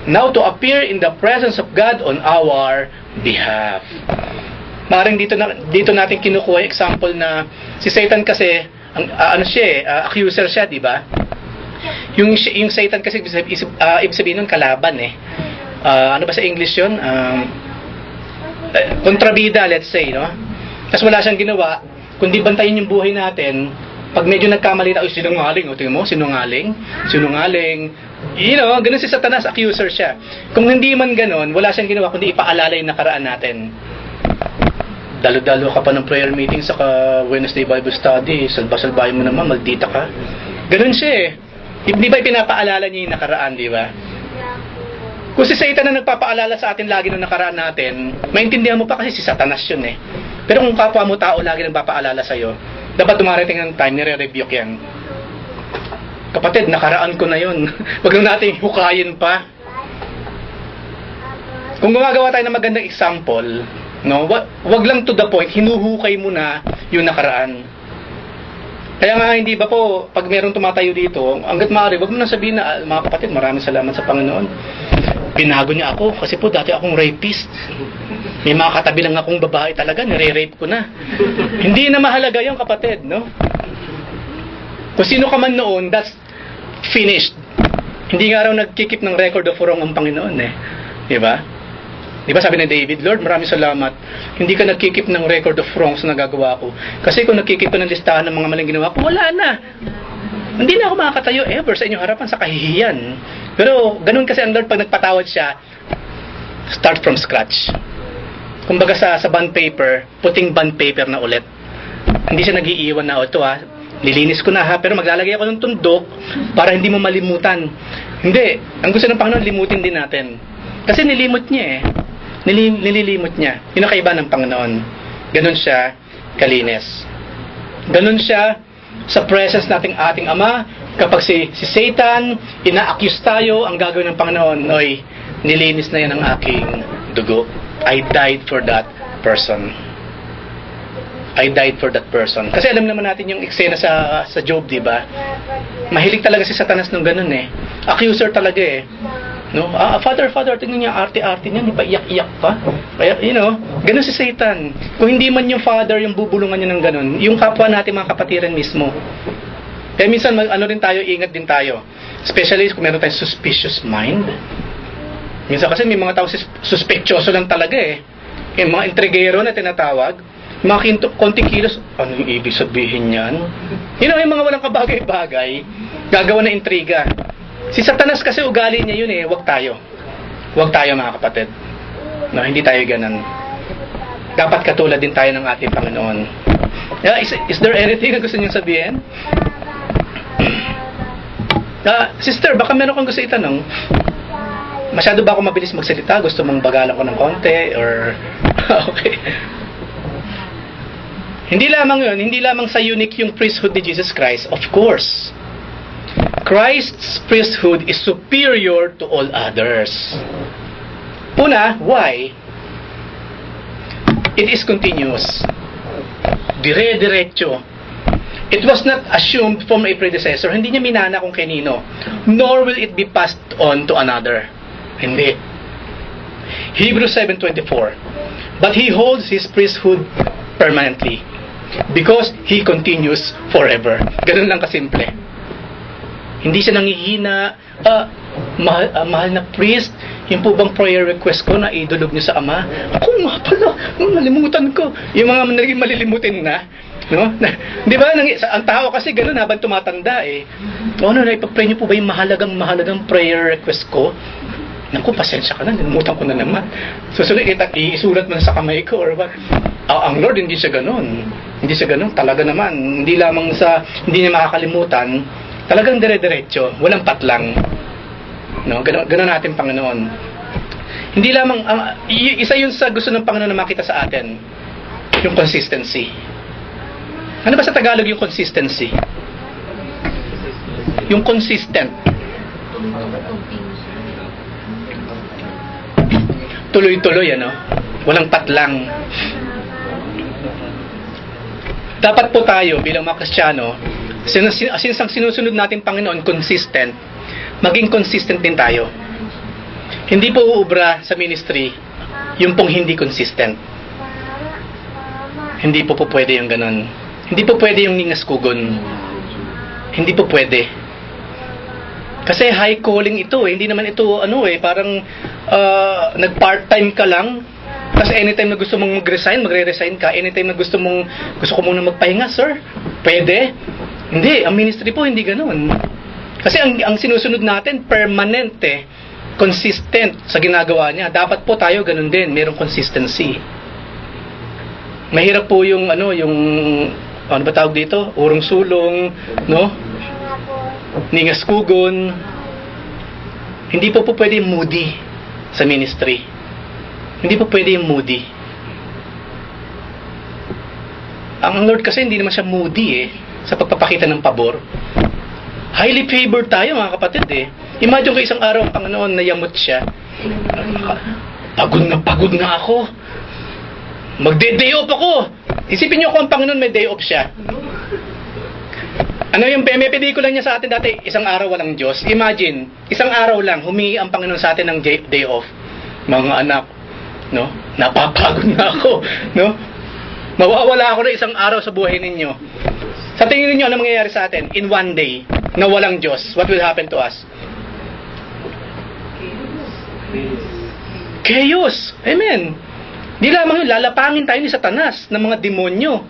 now to appear in the presence of God on our behalf. Maring dito natin kinukuha yung example na si Satan kasi accuser siya, di ba? Yung Satan kasi ibig sabihin nun kalaban ano ba sa English yun? Kontrabida, let's say, no? Tapos wala siyang ginawa kundi bantayin yung buhay natin. Pag medyo nagkamali na, sinungaling, tingnan mo, sinungaling. Ganun si Satanas, accuser siya. Kung hindi man ganun, wala siyang ginawa kundi ipaalala yung nakaraan natin. Dalo-dalo ka pa ng prayer meeting sa Wednesday Bible Study, salba-salbahin mo naman, maldita ka. Ganun siya Hindi ba pinapaalala niya yung nakaraan, di ba? Kung si Satan na nagpapaalala sa atin lagi ng nakaraan natin, maintindihan mo pa kasi si Satanas yun Pero kung kapwa mo tao lagi nagpapaalala sa'yo, dapat dumarating ng time, nire-rebuke yan. Kapatid, nakaraan ko na yun. Huwag lang natin hukayin pa. Kung gumagawa tayo ng magandang example, wag lang to the point, hinuhukay mo na yung nakaraan. Kaya nga, hindi ba po, pag merong tumatayo dito, hanggat maaari, wag mo na sabihin na, mga kapatid, maraming salamat sa Panginoon. Binago niya ako, kasi po dati akong rapist. May mga katabi lang akong babae talaga, nire-rape ko na. Hindi na mahalaga yung kapatid, Kung sino ka man noon, that's finished. Hindi nga raw nagkikip ng record of wrong ang Panginoon Diba? Diba sabi ni David, Lord, maraming salamat. Hindi ka nagkikip ng record of wrongs na nagagawa ko. Kasi kung nagkikip ka ng listahan ng mga maling ginawa ko, wala na. Hindi na ako makakatayo ever sa inyong harapan sa kahihiyan. Pero ganun kasi ang Lord, pag nagpatawad siya, start from scratch. Kumbaga sa bond paper, puting bond paper na ulit. Hindi siya nag-iiwan na, nilinis ko na pero maglalagay ako ng tundok para hindi mo malimutan. Hindi. Ang gusto ng Panginoon, limutin din natin. Kasi nilimot niya nililimot niya. Yun ang kaiba ng Panginoon. Ganun siya kalinis. Ganun siya sa presence nating ating Ama. Kapag si Satan, ina-accuse tayo, ang gagawin ng Panginoon, nilinis na yan ang aking dugo. I died for that person. I died for that person. Kasi alam naman natin yung eksena sa Job, di ba? Mahilig talaga si Satanas nung ganun Accuser talaga Father, tingnan niya, arte-arte niya, di ba iyak-iyak pa? Kaya, ganun si Satan. Kung hindi man yung father, yung bubulungan niya ng ganun, yung kapwa natin mga kapatiran mismo. Kaya minsan, ingat din tayo. Especially kung meron tayong suspicious mind. Minsan kasi may mga tao suspectyoso lang talaga Yung mga intrigero na tinatawag, mga konting kilos, ano yung ibig sabihin yan? Yung mga walang kabagay-bagay, gagawa na intriga. Si Satanas kasi ugali niya yun Huwag tayo. Huwag tayo mga kapatid. Hindi tayo ganun. Dapat katulad din tayo ng ating Panginoon. Is there anything na gusto niyong sabihin? Sister, baka meron kang gusto itanong? Masyado ba ako mabilis magsalita? Gusto mong bagalan ko ng konti? Or... okay. Hindi lamang yun, hindi lamang sa unique yung priesthood ni Jesus Christ. Of course, Christ's priesthood is superior to all others. Una, why? It is continuous. Dire-diretso. It was not assumed from a predecessor. Hindi niya minana kung kanino. Nor will it be passed on to another. Hindi. Hebrews 7:24. But he holds his priesthood permanently because he continues forever. Ganun lang kasimple. Hindi siya nangihina, mahal na priest, yung po bang prayer request ko na idulog niyo sa Ama? Ako nga pala, nalimutan ko. Yung mga naging malilimutin na, no? Di ba? Ang tao kasi ganun habang tumatanda eh. Ipag-pray niyo po ba yung mahalagang prayer request ko? Naku, pasensya ka na, nilimutan ko na naman. Susunod, isulat mo na sa kamay ko or what? Ang Lord, hindi siya ganun. Hindi siya ganun. Talaga naman, hindi lamang sa, hindi niya makakalimutan, talagang dire-diretso, walang patlang. No? Ganun natin, Panginoon. Hindi lamang, isa yun sa gusto ng Panginoon na makita sa atin, yung consistency. Ano ba sa Tagalog yung consistency? Yung consistent. Tuloy-tuloy, ano? Walang patlang. Dapat po tayo bilang mga Kristiyano, since ang sinusunod natin Panginoon consistent, maging consistent din tayo. Hindi po uubra sa ministry yung pong hindi consistent. Hindi po pwede yung ganun. Hindi po pwede yung ningaskugon. Hindi po pwede. Kasi high calling ito eh. Hindi naman ito parang nag-part-time ka lang. Kasi anytime na gusto mong mag-resign, magre-resign ka. Anytime na gusto ko muna magpahinga, sir. Pwede. Hindi, ang ministry po hindi ganoon. Kasi ang sinusunod natin permanent eh. Consistent sa ginagawa niya. Dapat po tayo ganun din, mayroong consistency. Mahirap po yung ano ba tawag dito? Urong sulong, no? Ningaskugon. Hindi po pwede yung moody sa ministry. Hindi po pwede yung moody. Ang Lord kasi hindi naman siya moody eh sa pagpapakita ng pabor. Highly favored tayo mga kapatid eh. Imagine ko isang araw ang Panginoon na yamot siya. Pagod na ako. Magde-day off ako. Isipin niyo kung ang Panginoon may day off siya. Yung may pelikula niya sa atin dati, isang araw walang Diyos. Imagine, isang araw lang humingi ang Panginoon sa atin ng day off. Mga anak, no? Napapagod na ako, no? Mawawala ako na isang araw sa buhay ninyo. Sa tingin niyo ano mangyayari sa atin in one day na walang Diyos? What will happen to us? Chaos. Amen. Di lamang yun, lalapangin tayo ni Satanas ng mga demonyo.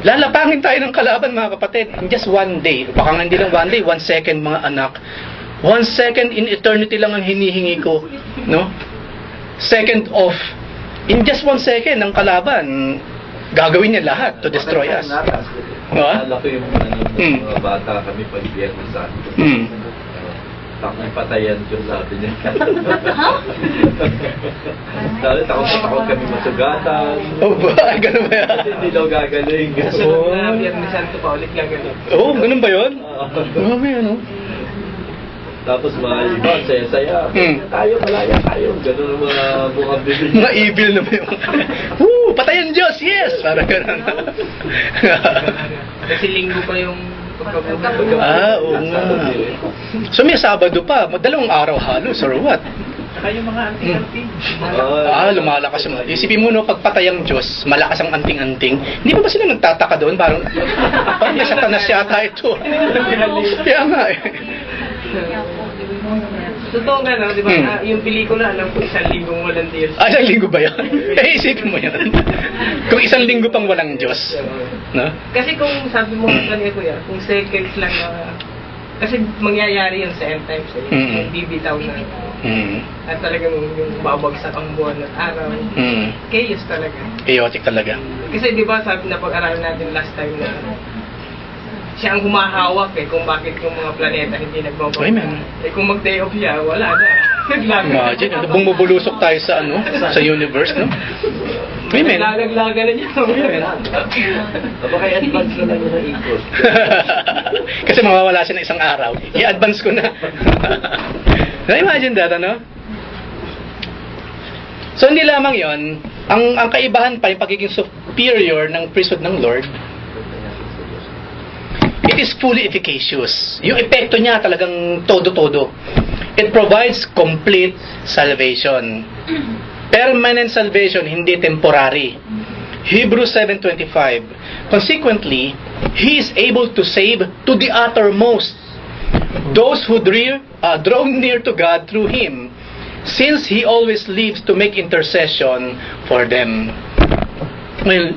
Lalapangin tayo ng kalaban mga kapatid in just one day. Baka hindi lang one day, 1 second mga anak. 1 second in eternity lang ang hinihingi ko, no? Second off. In just 1 second ang kalaban, gagawin niya lahat to destroy us. Alam ko yung mga bata kami pag biyernes sa akin. Takot patayan ko sabi niya. Dahil takot kami masugatan. Ba? Ganun ba yan? Kasi hindi daw gagaling. Kasunod na Biyernes Santo pa ulit gagaling. Ganun ba yun? Grabe yan, no? Tapos mga iba, saya-saya. Tayo, malaya tayo. Ganun ang mga buhang bibig. Mga evil naman yung... Patayan Diyos! Yes! Parang ganun. Kasi linggo pa yung pagkabuhat. Oo nga. So may Sabado pa. Dalawang araw halos or what? Saka yung mga anting-anting. Lumalakas yung... Isipin mo, no, pagpatayang Diyos, malakas ang anting-anting. Hindi ba sila nagtataka doon? Parang may Satanas yata ito. Kaya nga eh. Totoo nga, no? Di ba? Yung pelikula, alam ko, 1 linggong walang Diyos. 1 linggo ba yan? Isipin mo yan. Kung 1 linggo pang walang Diyos. No? Kasi kung sabi mo kanina kuya, kung seconds lang na... Kasi mangyayari yun sa end times. Yung bibitaw na. At talagang yung babagsak ang buwan at araw. Chaos talaga. Chaotic talaga. Kasi di ba sabi na pag-aralan natin last time na siya ang humahawak kung bakit yung mga planeta hindi nagbabagsak. Amen. Kung mag-day off siya, wala na. Imagine, bumubulusok tayo sa sa universe, no? Amen. Naglalaglaga na niya. Aba kaya advance na lang yung ikot. Kasi mawawala siya ng isang araw. I-advance ko na. Na-imagine that, ano? So, hindi lamang yon, ang kaibahan pa, yung pagiging superior ng priesthood ng Lord, it is fully efficacious. Yung epekto niya talagang todo-todo. It provides complete salvation. Permanent salvation, hindi temporary. Hebrews 7:25. Consequently, He is able to save to the uttermost those who draw near to God through Him, since He always lives to make intercession for them. Well,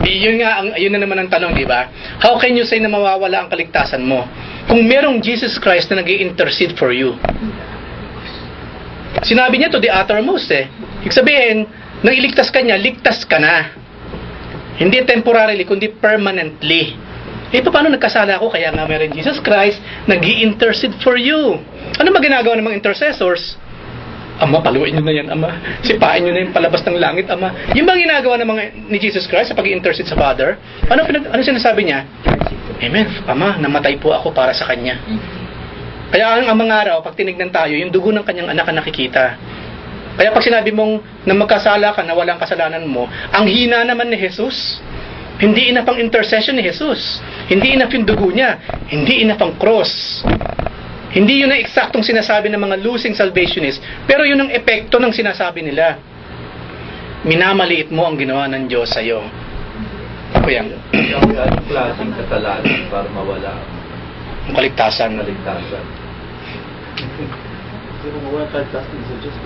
yun na naman ang tanong, di ba? How can you say na mawawala ang kaligtasan mo kung merong Jesus Christ na nag-i-intercede for you? Sinabi niya to the uttermost Ibig sabihin, nang iligtas ka niya, ligtas ka na. Hindi temporarily, kundi permanently. Paano nagkasala ako? Kaya nga meron Jesus Christ, nag-i-intercede for you. Ano ba ginagawa ng mga intercessors? Ama, paluin nyo na yan, Ama. Sipain nyo na yung palabas ng langit, Ama. Yung bang ginagawa ng mga ni Jesus Christ sa pag-i-intercede sa Father? Ano sinasabi niya? Amen. Ama, namatay po ako para sa Kanya. Kaya ang mga araw, pag tinignan tayo, yung dugo ng Kanyang anak ang nakikita. Kaya pag sinabi mong na magkasala ka, na walang kasalanan mo, ang hina naman ni Jesus, hindi enough ang intercession ni Jesus. Hindi enough yung dugo niya. Hindi enough ang cross. Hindi yun ang eksaktong sinasabi ng mga losing salvationists, pero yun ang epekto ng sinasabi nila. Minamaliit mo ang ginawa ng Diyos sa'yo. Ako yan. Anong klaseng kasalanan para mawala Ang kaligtasan.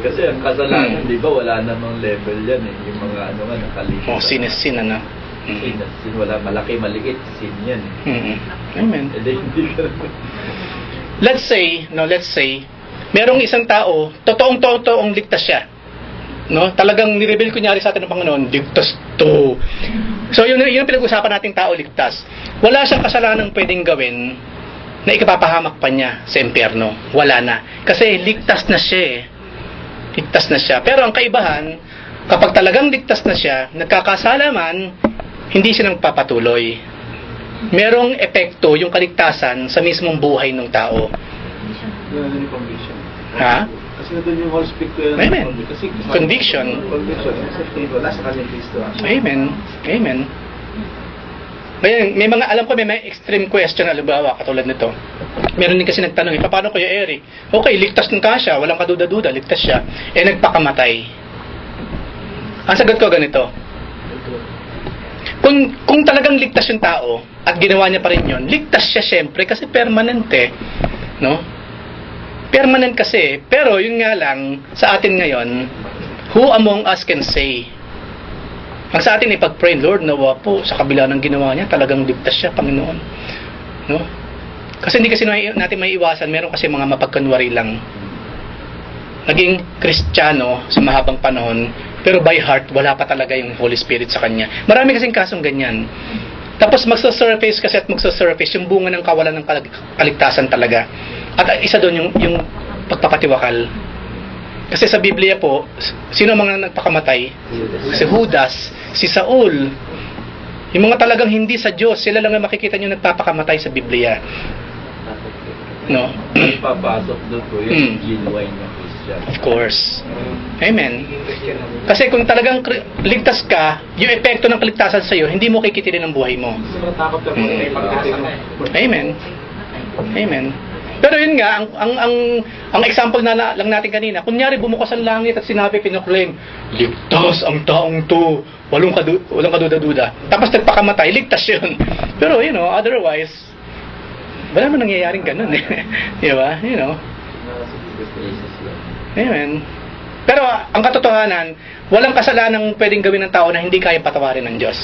Kasi ang kasalanan, di ba, wala namang level yan Yung mga nakalimutan. Sin, ano? Sin, wala, malaki, maliit, sin yan Amen. Hindi ka Let's say, merong isang tao, totoong ligtas siya. No? Talagang nireveal kunyari sa atin ng Panginoon, ligtas to. So, yun pinag-usapan nating tao ligtas. Wala siyang kasalanang pwedeng gawin na ikapapahamak pa niya sa impyerno. Wala na. Kasi ligtas na siya Ligtas na siya. Pero ang kaibahan, kapag talagang ligtas na siya, nagkakasala man, hindi siya nang papatuloy. Merong epekto yung kaligtasan sa mismong buhay ng tao. Yung conviction. Ha? Kasi nandun yung Holy Spirit ko Amen. Conviction. Kasi wala sa kanyang Kristo. Amen. Amen. Ngayon, alam ko may extreme question, halimbawa, katulad nito. Meron din kasi nagtanong, paano Kuya Eric? Okay, ligtas ng siya, walang kaduda-duda, ligtas siya. Nagpakamatay. Ang sagot ko ganito. Kung talagang ligtas yung tao, at ginawa niya pa rin yun, ligtas siya syempre, kasi permanent no? Permanent kasi, pero yun nga lang, sa atin ngayon, who among us can say, ang sa atin pag-pray, Lord, nawa po, sa kabila ng ginawa niya, talagang ligtas siya, Panginoon. No? Kasi hindi kasi natin may iwasan, meron kasi mga mapagkanwari lang. Naging Kristiyano sa mahabang panahon, pero by heart, wala pa talaga yung Holy Spirit sa kanya. Marami kasing kasong ganyan. Tapos magsa-surface yung bunga ng kawalan ng kaligtasan talaga. At isa doon yung pagpapatiwakal. Kasi sa Biblia po, sino mga nagpakamatay? Si Judas, si Saul. Yung mga talagang hindi sa Diyos, sila lang ang makikita nyo nagpapakamatay sa Biblia. No? Papasok doon po yung genuine na Christian. Of course. Amen. Kasi kung talagang ligtas ka, yung epekto ng kaligtasan sa iyo, hindi mo kikitilin ang buhay mo. Takot ka po na ipagkatino. Amen. Amen. Pero yun nga, ang example na lang natin kanina, kunyari bumukas ang langit at sinabi, pinoclaim, ligtas ang taong to, walang kaduda-duda. Tapos nagpakamatay, ligtas yun. Pero otherwise, wala mo nangyayaring ganun Di ba? Amen. Pero ang katotohanan, walang kasalanang pwedeng gawin ng tao na hindi kaya patawarin ng Diyos.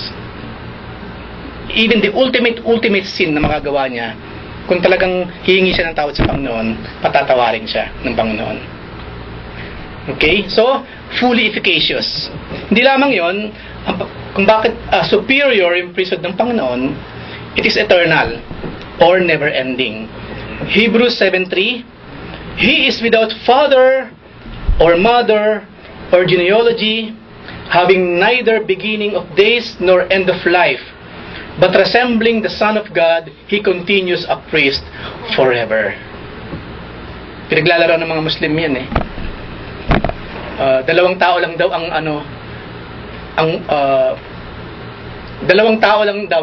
Even the ultimate sin na magagawa niya, kung talagang hihingi siya ng tawad sa Panginoon, patatawarin siya ng Panginoon. Okay? So, fully efficacious. Hindi lamang yon, kung bakit superior yung priesthood ng Panginoon, it is eternal. or never-ending. Hebrews 7:3, He is without father or mother or genealogy, having neither beginning of days nor end of life, but resembling the Son of God, He continues a priest forever. Pinaglalaro ng mga Muslim yan eh. Dalawang tao lang daw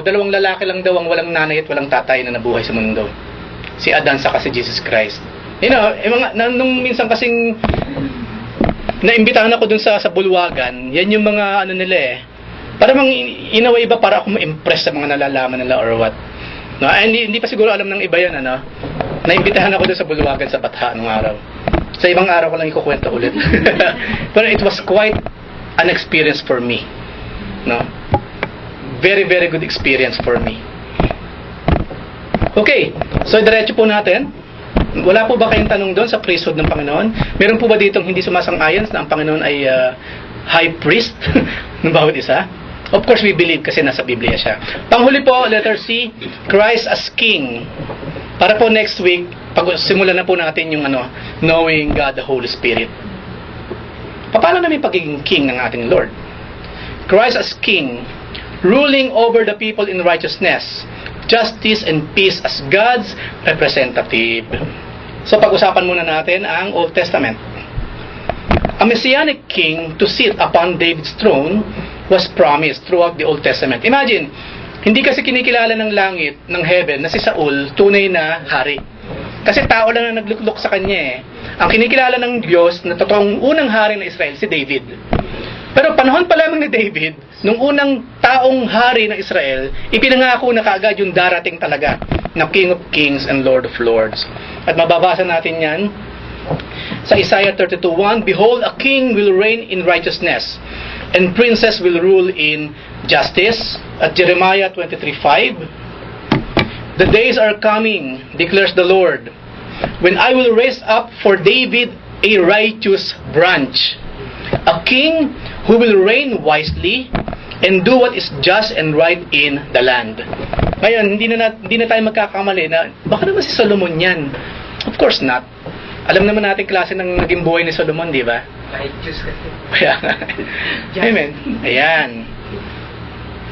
dalawang lalaki lang daw ang walang nanay at walang tatay na nabuhay sa mundo. Si Adan saka si Jesus Christ. Nung minsan kasing naimbitahan ako dun sa bulwagan, yan yung mga nila eh. Para in a way ba para ako ma-impress sa mga nalalaman nila or what. No, hindi pa siguro alam ng iba yan, Naimbitahan ako dun sa bulwagan sa Batha nung araw. Sa ibang araw ko lang ikukwento ulit. Pero it was quite an experience for me. No? Very, very good experience for me. Okay, so diretso po natin. Wala po ba kayong tanong doon sa priesthood ng Panginoon? Meron po ba ditong hindi sumasang-ayon na ang Panginoon ay high priest ng bawat isa? Of course, we believe kasi nasa Biblia siya. Panghuli po, letter C, Christ as King. Para po next week, simulan na po natin yung knowing God the Holy Spirit. Paano namin pagiging King ng ating Lord? Christ as King, ruling over the people in righteousness, justice and peace as God's representative. So pag-usapan muna natin ang Old Testament. A messianic king to sit upon David's throne was promised throughout the Old Testament. Imagine, hindi kasi kinikilala ng langit, ng heaven, na si Saul tunay na hari. Kasi tao lang na nagluklok sa kanya eh. Ang kinikilala ng Diyos na totoong unang hari ng Israel, si David. Pero panahon pa lamang ni David, nung unang taong hari ng Israel, ipinangako na kaagad yung darating talaga na King of Kings and Lord of Lords. At mababasa natin yan sa Isaiah 32:1, Behold, a king will reign in righteousness, and princes will rule in justice. At Jeremiah 23:5, The days are coming, declares the Lord, when I will raise up for David a righteous branch, a king who will reign wisely and do what is just and right in the land. Ngayon, hindi na tayo magkakamali na baka naman si Solomon yan. Of course not. Alam naman natin klase ng naging buhay ni Solomon, di ba? Righteous kasi. Kaya, amen. Ayan.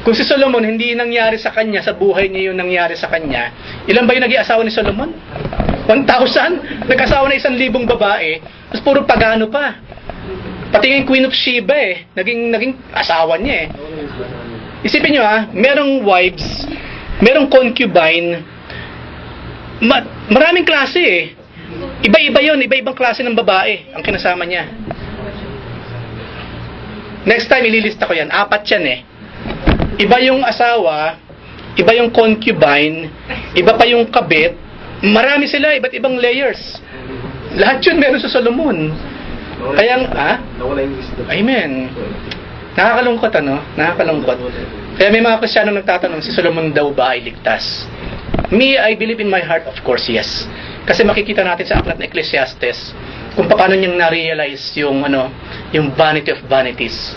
Kung si Solomon, hindi nangyari sa kanya, sa buhay niya yung nangyari sa kanya, ilan ba yung naging asawa ni Solomon? 1,000? Nag-asawa na 1,000 babae, tapos puro pagano pa. Pati yung Queen of Sheba naging asawa niya eh. Isipin nyo merong wives, merong concubine, maraming klase eh. Iba-iba yun, iba-ibang klase ng babae ang kinasama niya. Next time ililista ko yan, 4 yan eh. Iba yung asawa, iba yung concubine, iba pa yung kabit, marami sila, iba't ibang layers. Lahat yun meron sa Solomon. Kaya, nawala yung wisdom. Amen. Nakakalungkot, Nakakalungkot. Kaya may mga Kristiyano nagtatanong, si Solomon daw ba ay ligtas? Me, I believe in my heart, of course, yes. Kasi makikita natin sa aklat ng Ecclesiastes kung paano niyang na-realize yung vanity of vanities.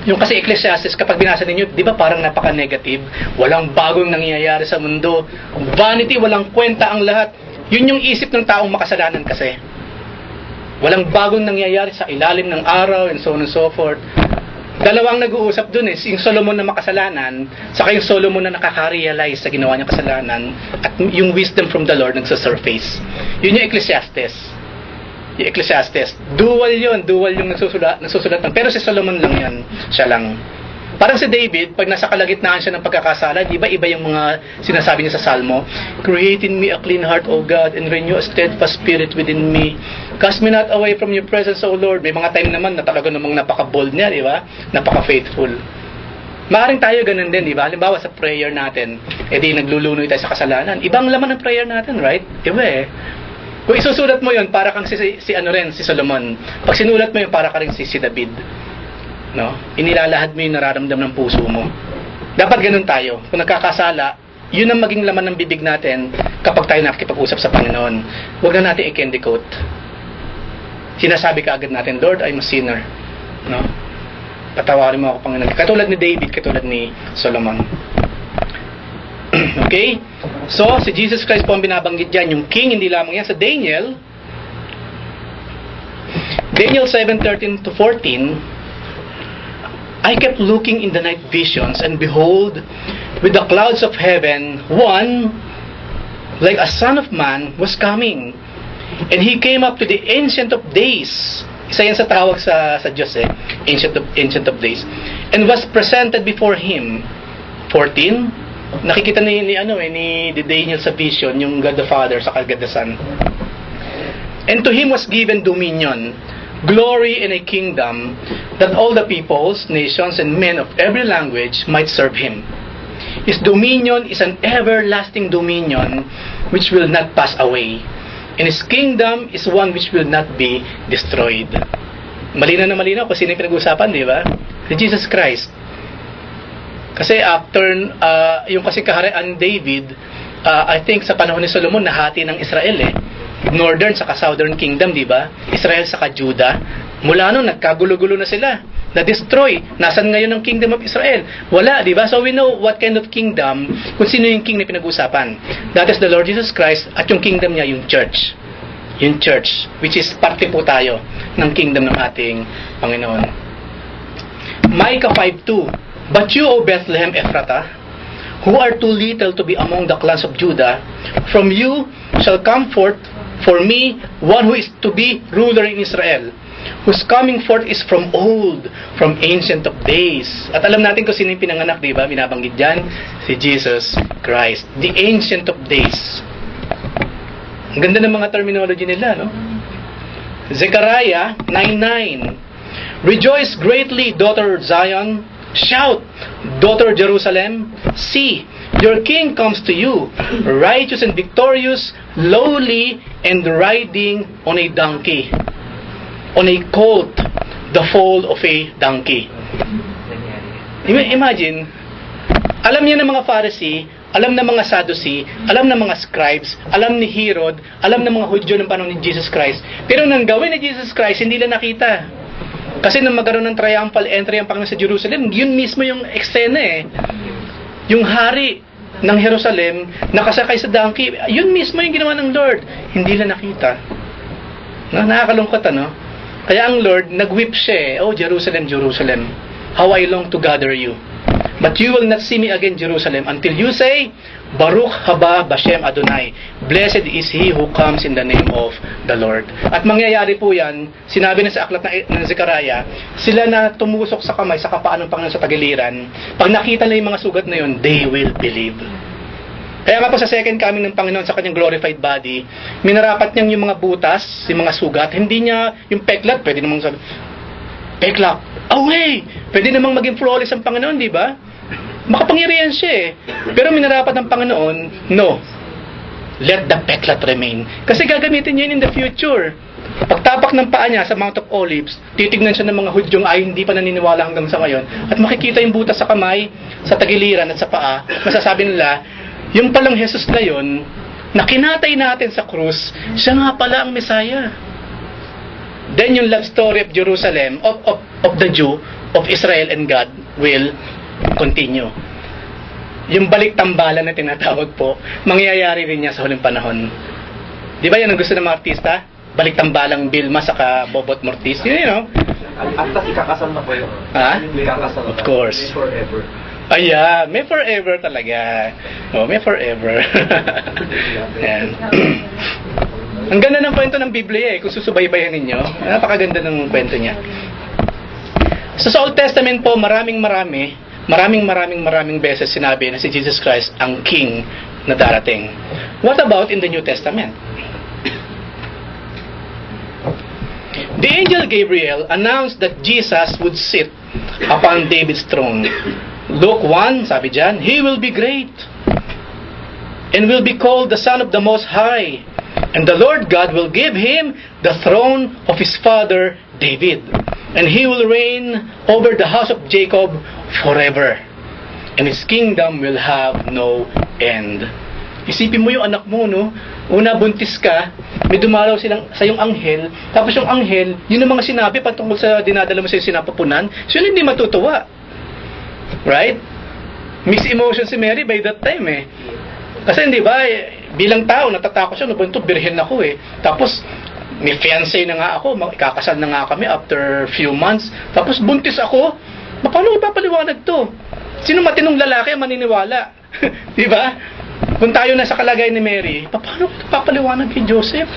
Yung kasi Ecclesiastes, kapag binasa ninyo, di ba parang napaka-negative? Walang bagong nangyayari sa mundo. Vanity, walang kwenta ang lahat. Yun yung isip ng taong makasalanan kasi. Walang bagong nangyayari sa ilalim ng araw and so on and so forth. Dalawang nag-uusap dun yung Solomon na makasalanan, saka yung Solomon na nakaka-realize sa ginawa niyang kasalanan, at yung wisdom from the Lord nagsa-surface. Yun yung Ecclesiastes. Yung Ecclesiastes. Dual yung nagsusulatan. Pero si Solomon lang yan. Siya lang. Parang si David, pag nasa kalagitnaan siya ng pagkakasala, di ba iba yung mga sinasabi niya sa Salmo? Create in me a clean heart, O God, and renew a steadfast spirit within me. Cast me not away from your presence, O Lord. May mga time naman na talaga namang napaka-bold niya, di ba? Napaka-faithful. Maaring tayo ganun din, di ba? Halimbawa sa prayer natin, di naglulunoy tayo sa kasalanan. Ibang laman ng prayer natin, right? Iba eh. Kung isusulat mo yun, para kang si Solomon. Pag sinulat mo yun, para ka rin si David. No? Inilalahad mo yung nararamdam ng puso mo. Dapat ganun tayo. Kung nagkakasala, yun ang maging laman ng bibig natin kapag tayo nakikipag-usap sa Panginoon. Huwag na natin i-candy coat. Sinasabi ka agad natin, Lord, I'm a sinner. No? Patawarin mo ako, Panginoon. Katulad ni David, katulad ni Solomon. Okay? So, si Jesus Christ po ang binabanggit dyan. Yung king, hindi lamang yan. Sa Daniel 7:13 to 14, I kept looking in the night visions, and behold, with the clouds of heaven, one, like a son of man, was coming. And he came up to the Ancient of Days. Isa yan sa tawag sa Diyos Ancient of Days. And was presented before him. 14, nakikita ni Daniel sa vision, yung God the Father sa God the Son. And to him was given dominion, glory, and a kingdom, that all the peoples, nations, and men of every language might serve him. His dominion is an everlasting dominion which will not pass away, and his kingdom is one which will not be destroyed. Malinaw na malinaw kung sino yung pinag-uusapan, di ba? Si Jesus Christ. Kasi after, yung kasi kaharian David, I think sa panahon ni Solomon, nahati ng Israel Northern saka Southern Kingdom, di ba? Israel saka Judah. Mula noon, nagkagulo-gulo na sila. Na-destroy. Nasaan ngayon ang Kingdom of Israel? Wala, di ba? So we know what kind of kingdom, kung sino yung king na pinag-usapan. That is the Lord Jesus Christ, at yung kingdom niya, yung church. Yung church, which is parte po tayo ng kingdom ng ating Panginoon. Micah 5:2, But you, O Bethlehem Ephratah, who are too little to be among the clans of Judah, from you shall come forth for me one who is to be ruler in Israel, whose coming forth is from old, from Ancient of Days. At alam natin kung sino yung pinanganak, di ba? Binabanggit dyan, si Jesus Christ, the Ancient of Days. Ang ganda ng mga terminology nila, no? Zechariah 9:9, Rejoice greatly, daughter Zion. Shout, daughter Jerusalem. See, your king comes to you, righteous and victorious, lowly, and riding on a donkey, on a colt, the foal of a donkey. Imagine, alam niya ng mga Pharisee, alam ng mga Sadducee, alam ng mga scribes, alam ni Herod, alam ng mga Hudyo ng panahon ni Jesus Christ. Pero nang gawin ni Jesus Christ, hindi nila nakita. Kasi nang magkaroon ng triumphal entry ang Panginoon sa Jerusalem, yun mismo yung eksena Yung hari ng Jerusalem, nakasakay sa donkey, yun mismo yung ginawa ng Lord. Hindi nila nakita. No? Nakakalungkot, ano? Kaya ang Lord, nag-whip siya Oh, Jerusalem, Jerusalem, how I long to gather you. But you will not see me again, Jerusalem, until you say, Baruch haba Bashem Adonai. Blessed is he who comes in the name of the Lord. At mangyayari po yan, sinabi na sa aklat ng Zechariah, sila na tumusok sa kamay, sa kapaan ng Panginoon sa tagiliran, pag nakita na yung mga sugat na yun, they will believe. Kaya nga po sa second coming ng Panginoon sa kanyang glorified body, minarapat niyang yung mga butas, yung mga sugat, hindi niya yung peklat, pwede namang sabi, peklat, away! Pwede namang maging flawless ang Panginoon, di ba? Makapangyarihan siya Pero minarapat ng Panginoon, no. Let the peklat remain. Kasi gagamitin niya yun in the future. Pagtapak ng paa niya sa Mount of Olives, titignan siya ng mga Hudyong ay hindi pa naniniwala hanggang sa ngayon. At makikita yung butas sa kamay, sa tagiliran at sa paa. Masasabi nila, yung palang Jesus na yun, na kinatay natin sa krus, siya nga pala ang Messiah. Then yung love story of Jerusalem, of the Jew, of Israel and God will continue. Yung balik tambalan na tinatawag po, mangyayari rin niya sa huling panahon. Di ba yan ang gusto ng mga artista? Balik tambalang Vilma saka Bobot Mortis. You know? At ikakasal na po yun. Ha? Ikakasal na. Of course. Forever. Ayan, may forever talaga. May forever. Yan. Ang ganda ng kwento ng Biblia kung susubaybayan ninyo. Napakaganda ng kwento niya. So, sa Old Testament po, maraming beses sinabi na si Jesus Christ ang King na darating. What about in the New Testament? The angel Gabriel announced that Jesus would sit upon David's throne. Luke 1, sabi dyan, He will be great and will be called the Son of the Most High, and the Lord God will give him the throne of his father David, and he will reign over the house of Jacob forever, and his kingdom will have no end. Isipin mo yung anak mo, no? Una, buntis ka, may dumalaw sa yung anghel, tapos yung anghel, yun ang mga sinabi patungkol sa dinadala mo sa yung sinapupunan, so yun hindi matutuwa. Right? Mixed emotion si Mary by that time Kasi hindi ba, bilang tao, natatakot siya, nabunto, birhen ako eh. Tapos, may fiancé na nga ako, ikakasal na nga kami after few months. Tapos, buntis ako. Paano ipapaliwanag to? Sino matinong lalaki ang maniniwala? Di ba? Kung tayo na sa kalagay ni Mary, paano ipapaliwanag kay Joseph?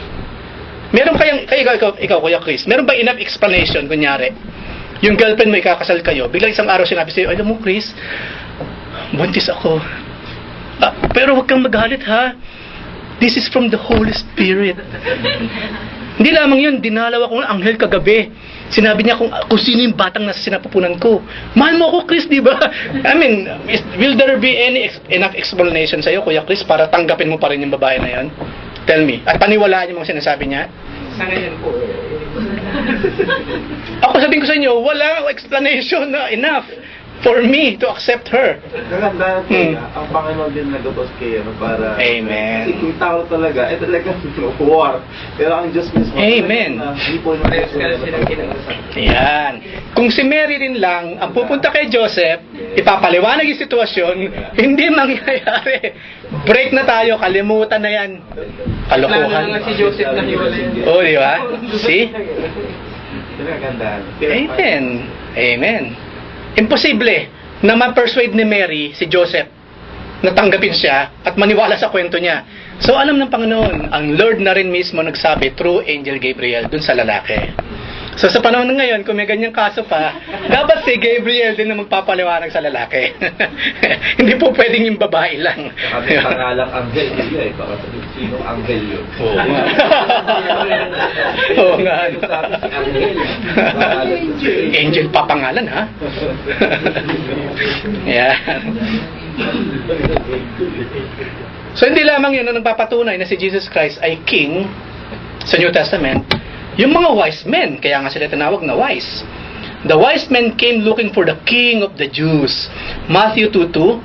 Meron kayang, ikaw, Kuya Chris, meron ba enough explanation, kunyari? Yung girlfriend mo, ikakasal kayo, biglang isang araw sinabi sa'yo, alam mo, Chris, buntis ako. Pero huwag kang magalit, ha? This is from the Holy Spirit. Hindi lamang yun, dinalaw ako ng anghel kagabi. Sinabi niya kung sino yung batang nasa sinapupunan ko. Mahal mo ako, Chris, di ba? I mean, will there be enough explanation sa'yo, Kuya Chris, para tanggapin mo pa rin yung babae na yan? Tell me. At paniwalaan yung mga sinasabi niya? Sa ngayon po, Ako sabihin ko sa inyo, wala explanation na enough for me to accept her. Kaganda ang Panginoon din nagabos kay para Amen. Kasi kung tao talaga, talagang war. Pero ang Diyos mismo, Amen. Hindi po naman parehas ka silang kinakasabi. Yan. Kung si Mary rin lang ang pupunta kay Joseph, ipapaliwanag yung sitwasyon, hindi mangyayari. Break na tayo, kalimutan na yan. Lalo na Kalokohan. nga si Joseph na hiwalay. Oh, di ba? See? Kagandaan. Amen. Amen. Imposible na ma-persuade ni Mary si Joseph na tanggapin siya at maniwala sa kwento niya. So alam ng Panginoon, ang Lord na rin mismo nagsabi through Angel Gabriel dun sa lalaki. So sa panahon ng ngayon, kung may ganyang kaso pa, dapat si Gabriel din na magpapaliwanag sa lalaki. Hindi po pwedeng yung babae lang. Kami pangalang Anghel nila eh. Baka sabihin, sinong Anghel yun? Oo nga. Oo nga. Sabi si Anghel. Pangalan ko si Angel pa pangalan, ha? Yan. So hindi lamang yun na nagpapatunay na si Jesus Christ ay King sa New Testament, yung mga wise men, kaya nga sila tinawag na wise. The wise men came looking for the King of the Jews. Matthew 2:2,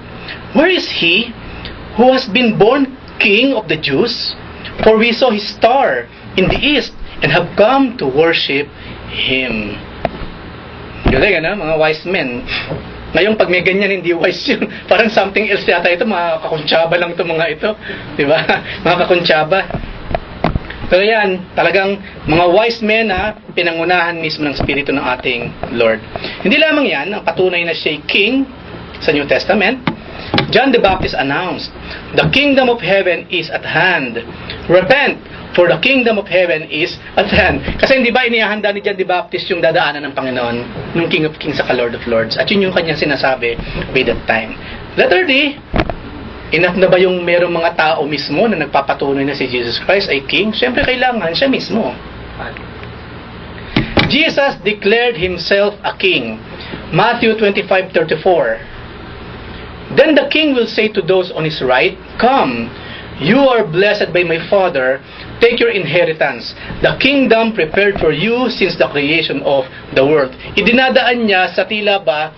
where is he who has been born King of the Jews? For we saw his star in the east and have come to worship him. Galing, ano? Mga wise men. Ngayon, pag may ganyan, hindi wise yun. Parang something else yata ito. Mga kakuntsaba lang ito, mga ito. Diba? Mga kakuntsaba. Pero yan, talagang mga wise men na pinangunahan mismo ng Espiritu ng ating Lord. Hindi lamang yan, ang patunay na siya King sa New Testament. John the Baptist announced, the kingdom of heaven is at hand. Repent, for the kingdom of heaven is at hand. Kasi hindi ba inihahanda ni John the Baptist yung dadaanan ng Panginoon, yung King of Kings sa Lord of Lords? At yun yung kanyang sinasabi by that time. Letter D, enough na ba yung merong mga tao mismo na nagpapatunay na si Jesus Christ ay King? Siyempre kailangan siya mismo. Jesus declared himself a king. Matthew 25:34. Then the king will say to those on his right, come, you are blessed by my Father, take your inheritance, the kingdom prepared for you since the creation of the world. Idinadaan niya sa tila ba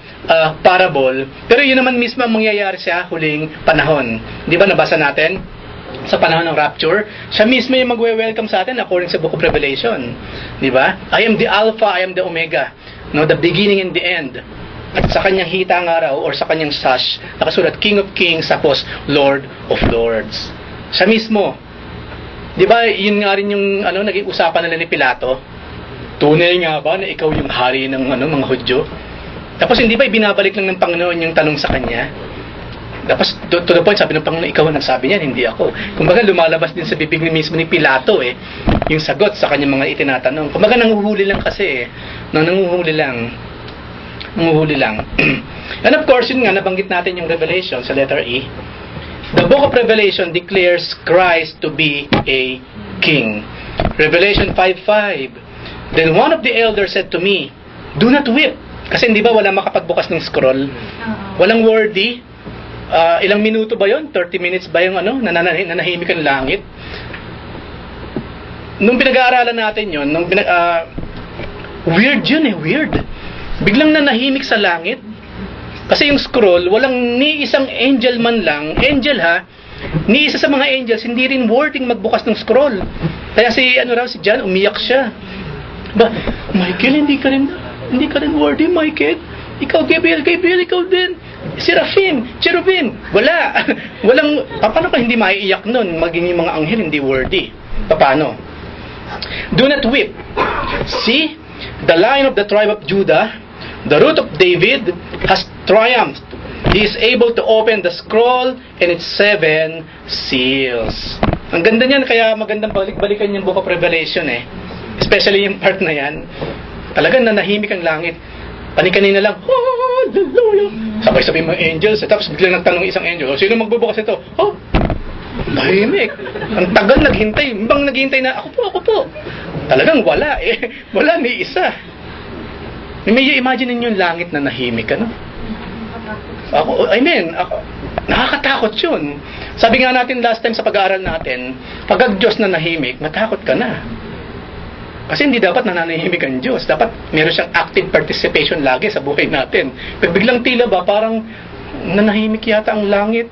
parable, pero yun naman mismo ang mangyayari sa huling panahon. Di ba nabasa natin? Sa panahon ng rapture, siya mismo yung magwe-welcome sa atin according sa Book of Revelation. Di ba? I am the Alpha, I am the Omega. No, the beginning and the end. At sa kanyang hitang araw or sa kanyang sash, nakasulat King of Kings, tapos Lord of Lords. Siya mismo. Di ba, yun nga rin yung naging usapan nila ni Pilato. Tunay nga ba na ikaw yung hari ng mga Hudyo? Tapos hindi ba ibinabalik lang ng Panginoon yung tanong sa kanya? Tapos to the point, sabi ng Panginoon, ikaw ang nagsabi niyan, hindi ako. Kumbaga lumalabas din sa bibig ni mismo ni Pilato yung sagot sa kanyang mga itinatanong. Kumbaga nanguhuli lang kasi nanguhuli lang. And of course, yun nga, nabanggit natin yung Revelation sa letter E. The book of Revelation declares Christ to be a king. Revelation 5:5. Then one of the elders said to me, do not weep. Kasi hindi ba wala makapagbukas ng scroll? Walang wordy. Ilang minuto ba yon? 30 minutes ba yung nanahimik ang langit? Nung pinag-aaralan natin yon, weird yun weird. Biglang nanahimik sa langit. Kasi yung scroll, walang ni isang angel man lang, angel ha, ni isa sa mga angels, hindi rin worthy magbukas ng scroll. Kaya si John, umiyak siya. Ba, Michael, hindi ka rin worthy, Michael. Ikaw, Gabriel, ikaw din. Seraphim, cherubim, wala. Walang, paano ka hindi maiiyak nun? Maging yung mga anghel hindi worthy. Paano? Do not weep. See, the Lion of the tribe of Judah, the root of David, has triumphed. He is able to open the scroll and its 7 seals. Ang ganda niyan, kaya magandang balik-balikan yung Book of Revelation eh. Especially yung part na yan. Talagang nanahimik ang langit. Panikanina lang, hallelujah! Sabay-sabay mga angels. Tapos biglang nagtanong isang angel, sino magbubukas ito? Oh, tahimik. Ang tagal naghintay. Bang naghintay na, ako po. Talagang wala eh. Wala, ni isa. May imagine ninyo yung langit na nahimik, ano? Ako, nakakatakot yun. Sabi nga natin last time sa pag-aaral natin, pag ang Diyos na nahimik, matakot ka na. Kasi hindi dapat nananahimik ang Diyos. Dapat meron siyang active participation lagi sa buhay natin. Pero biglang tila ba, parang nanahimik yata ang langit.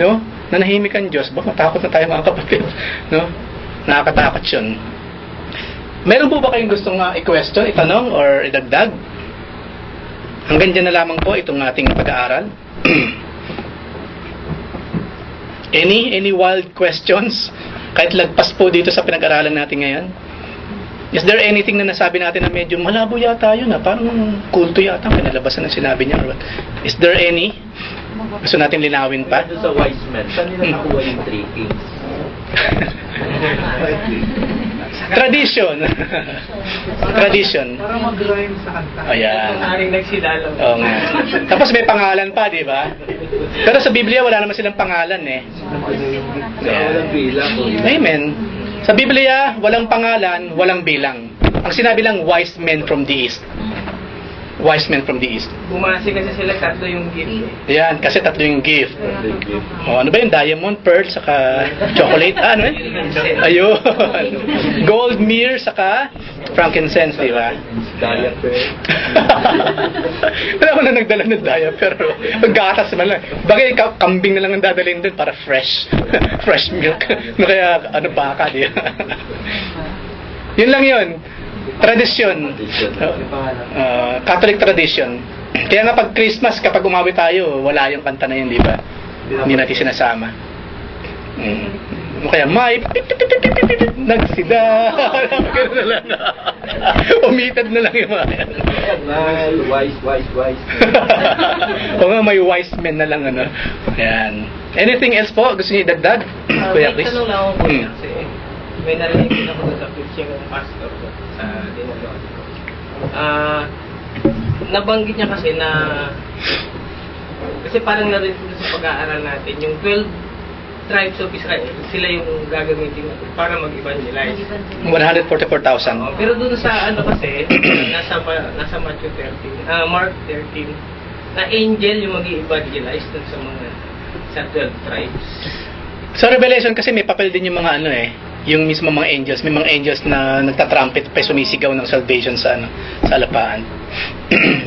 No? Nanahimik ang Diyos. Matakot na tayo mga kapatid. No? Nakakatakot yun. Meron po ba kayong gustong i-question, itanong, or idagdag? Hanggang dyan na lamang po itong ating pag-aaral. Any wild questions? Kahit lagpas po dito sa pinag-aralan natin ngayon? Is there anything na nasabi natin na medyo malabo yata yun parang kulto yata ang pinalabasan ng sinabi niya? Is there any? Gusto natin linawin pa? Doon sa wise men, saan nila nakuha yung 3 kings? Tradition. Tradition. Para mag-rhyme sa kanta. Ayan. Maaaring nagsilalaw. Oo nga. Tapos may pangalan pa, di ba? Pero sa Biblia, wala naman silang pangalan eh. Walang bilang. Amen. Sa Biblia, walang pangalan, walang bilang. Ang sinabi lang, wise men from the east. Wise men from the east. Bumasi kasi sila tatlo yung gift. Yan, kasi tatlo yung gift. Ano ba yung diamond, pearl, saka chocolate? Ano eh? Ayun. Gold, myrrh, saka frankincense, di ba? Diaper. Wala ko na nagdala ng diaper. Gatas man lang. Bagay, kambing na lang ang dadalhin doon para fresh. Fresh milk. No, kaya, baka, di ba? Yun lang yun. Tradisyon. Catholic tradition. Kaya nga pag Christmas, kapag umawi tayo, wala yung kanta na yun, di ba? Hindi natin sinasama. Kaya may nagsida. Gano'n na lang. Umitad na lang yung mga yan. Wise. O nga, may wise men na lang, ano. Ayan. Anything else po? Gusto niyo idagdag? Kuya May Chris? tanong lang ako kuya kasi may narinig din ako sa preaching ng pastor ko sa dinagawa. Nabanggit niya kasi na kasi parang narinig ko sa pag-aaral natin yung 12 tribes of Israel, sila yung gagamitin natin para mag-evangelize. 144,000. Pero dun sa kasi nasa Matthew 13, Mark 13, na angel yung mag-evangelize dun sa 12 tribes. Sa Revelation kasi may papel din yung mga yung mismo mga angels. May mga angels na nagtatrumpet pa sumisigaw ng salvation sa sa alapaan.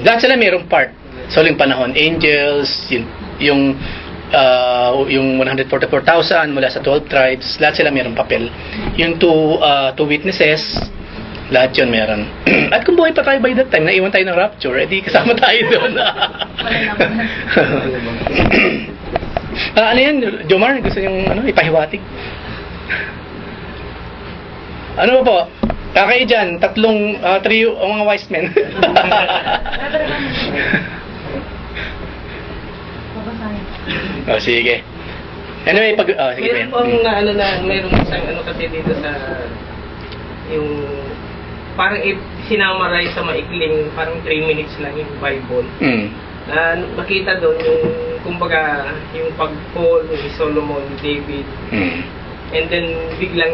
Lahat sila mayroong part. Sa huling panahon, angels, yung 144,000 mula sa 12 tribes, lahat sila mayroong papel. Yung two witnesses, lahat yun meron. At kung buhay pa tayo by that time, naiwan tayo ng rapture, edi kasama tayo doon. Ano yan, Jomar? Gusto yung ipahiwatig? Ano po? Kakay dyan, trio, mga wise men. Sige. Anyway, sige. Meron pong mayroong isang kasi dito sa yung parang sinamarize sa maikling parang 3 minutes lang yung Bible. Na makita doon yung kumbaga yung pag-fall ni Solomon, David. And then biglang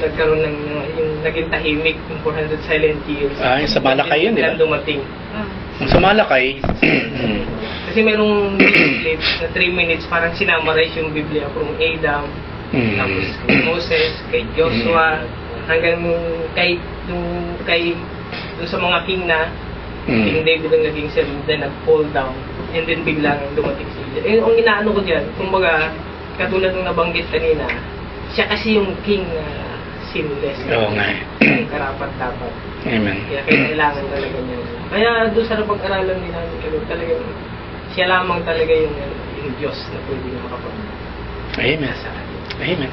nagkaroon ng yung naging tahimik yung 400 silent years. Yung sa Malakay yun, di ba? Dumating. Sa Malakay. Kasi merong clip na 3 minutes parang sinamarize yung Biblia from Adam, tapos kay Moses, kay Joshua, hanggang kay sa mga king na King David ang naging servant, then nag-fall down, and then biglang dumating si Jesus. Ang inaano ko dyan, kumbaga, katulad ng nabanggit kanina, siya kasi yung king na sinless. Oo nga. Karapat-dapat. Amen. Kaya kailangan talaga niya. Kaya doon sa napag-aralan din namin, talagang siya lamang talaga yung Diyos na pwedeng makapag Amen. Amen.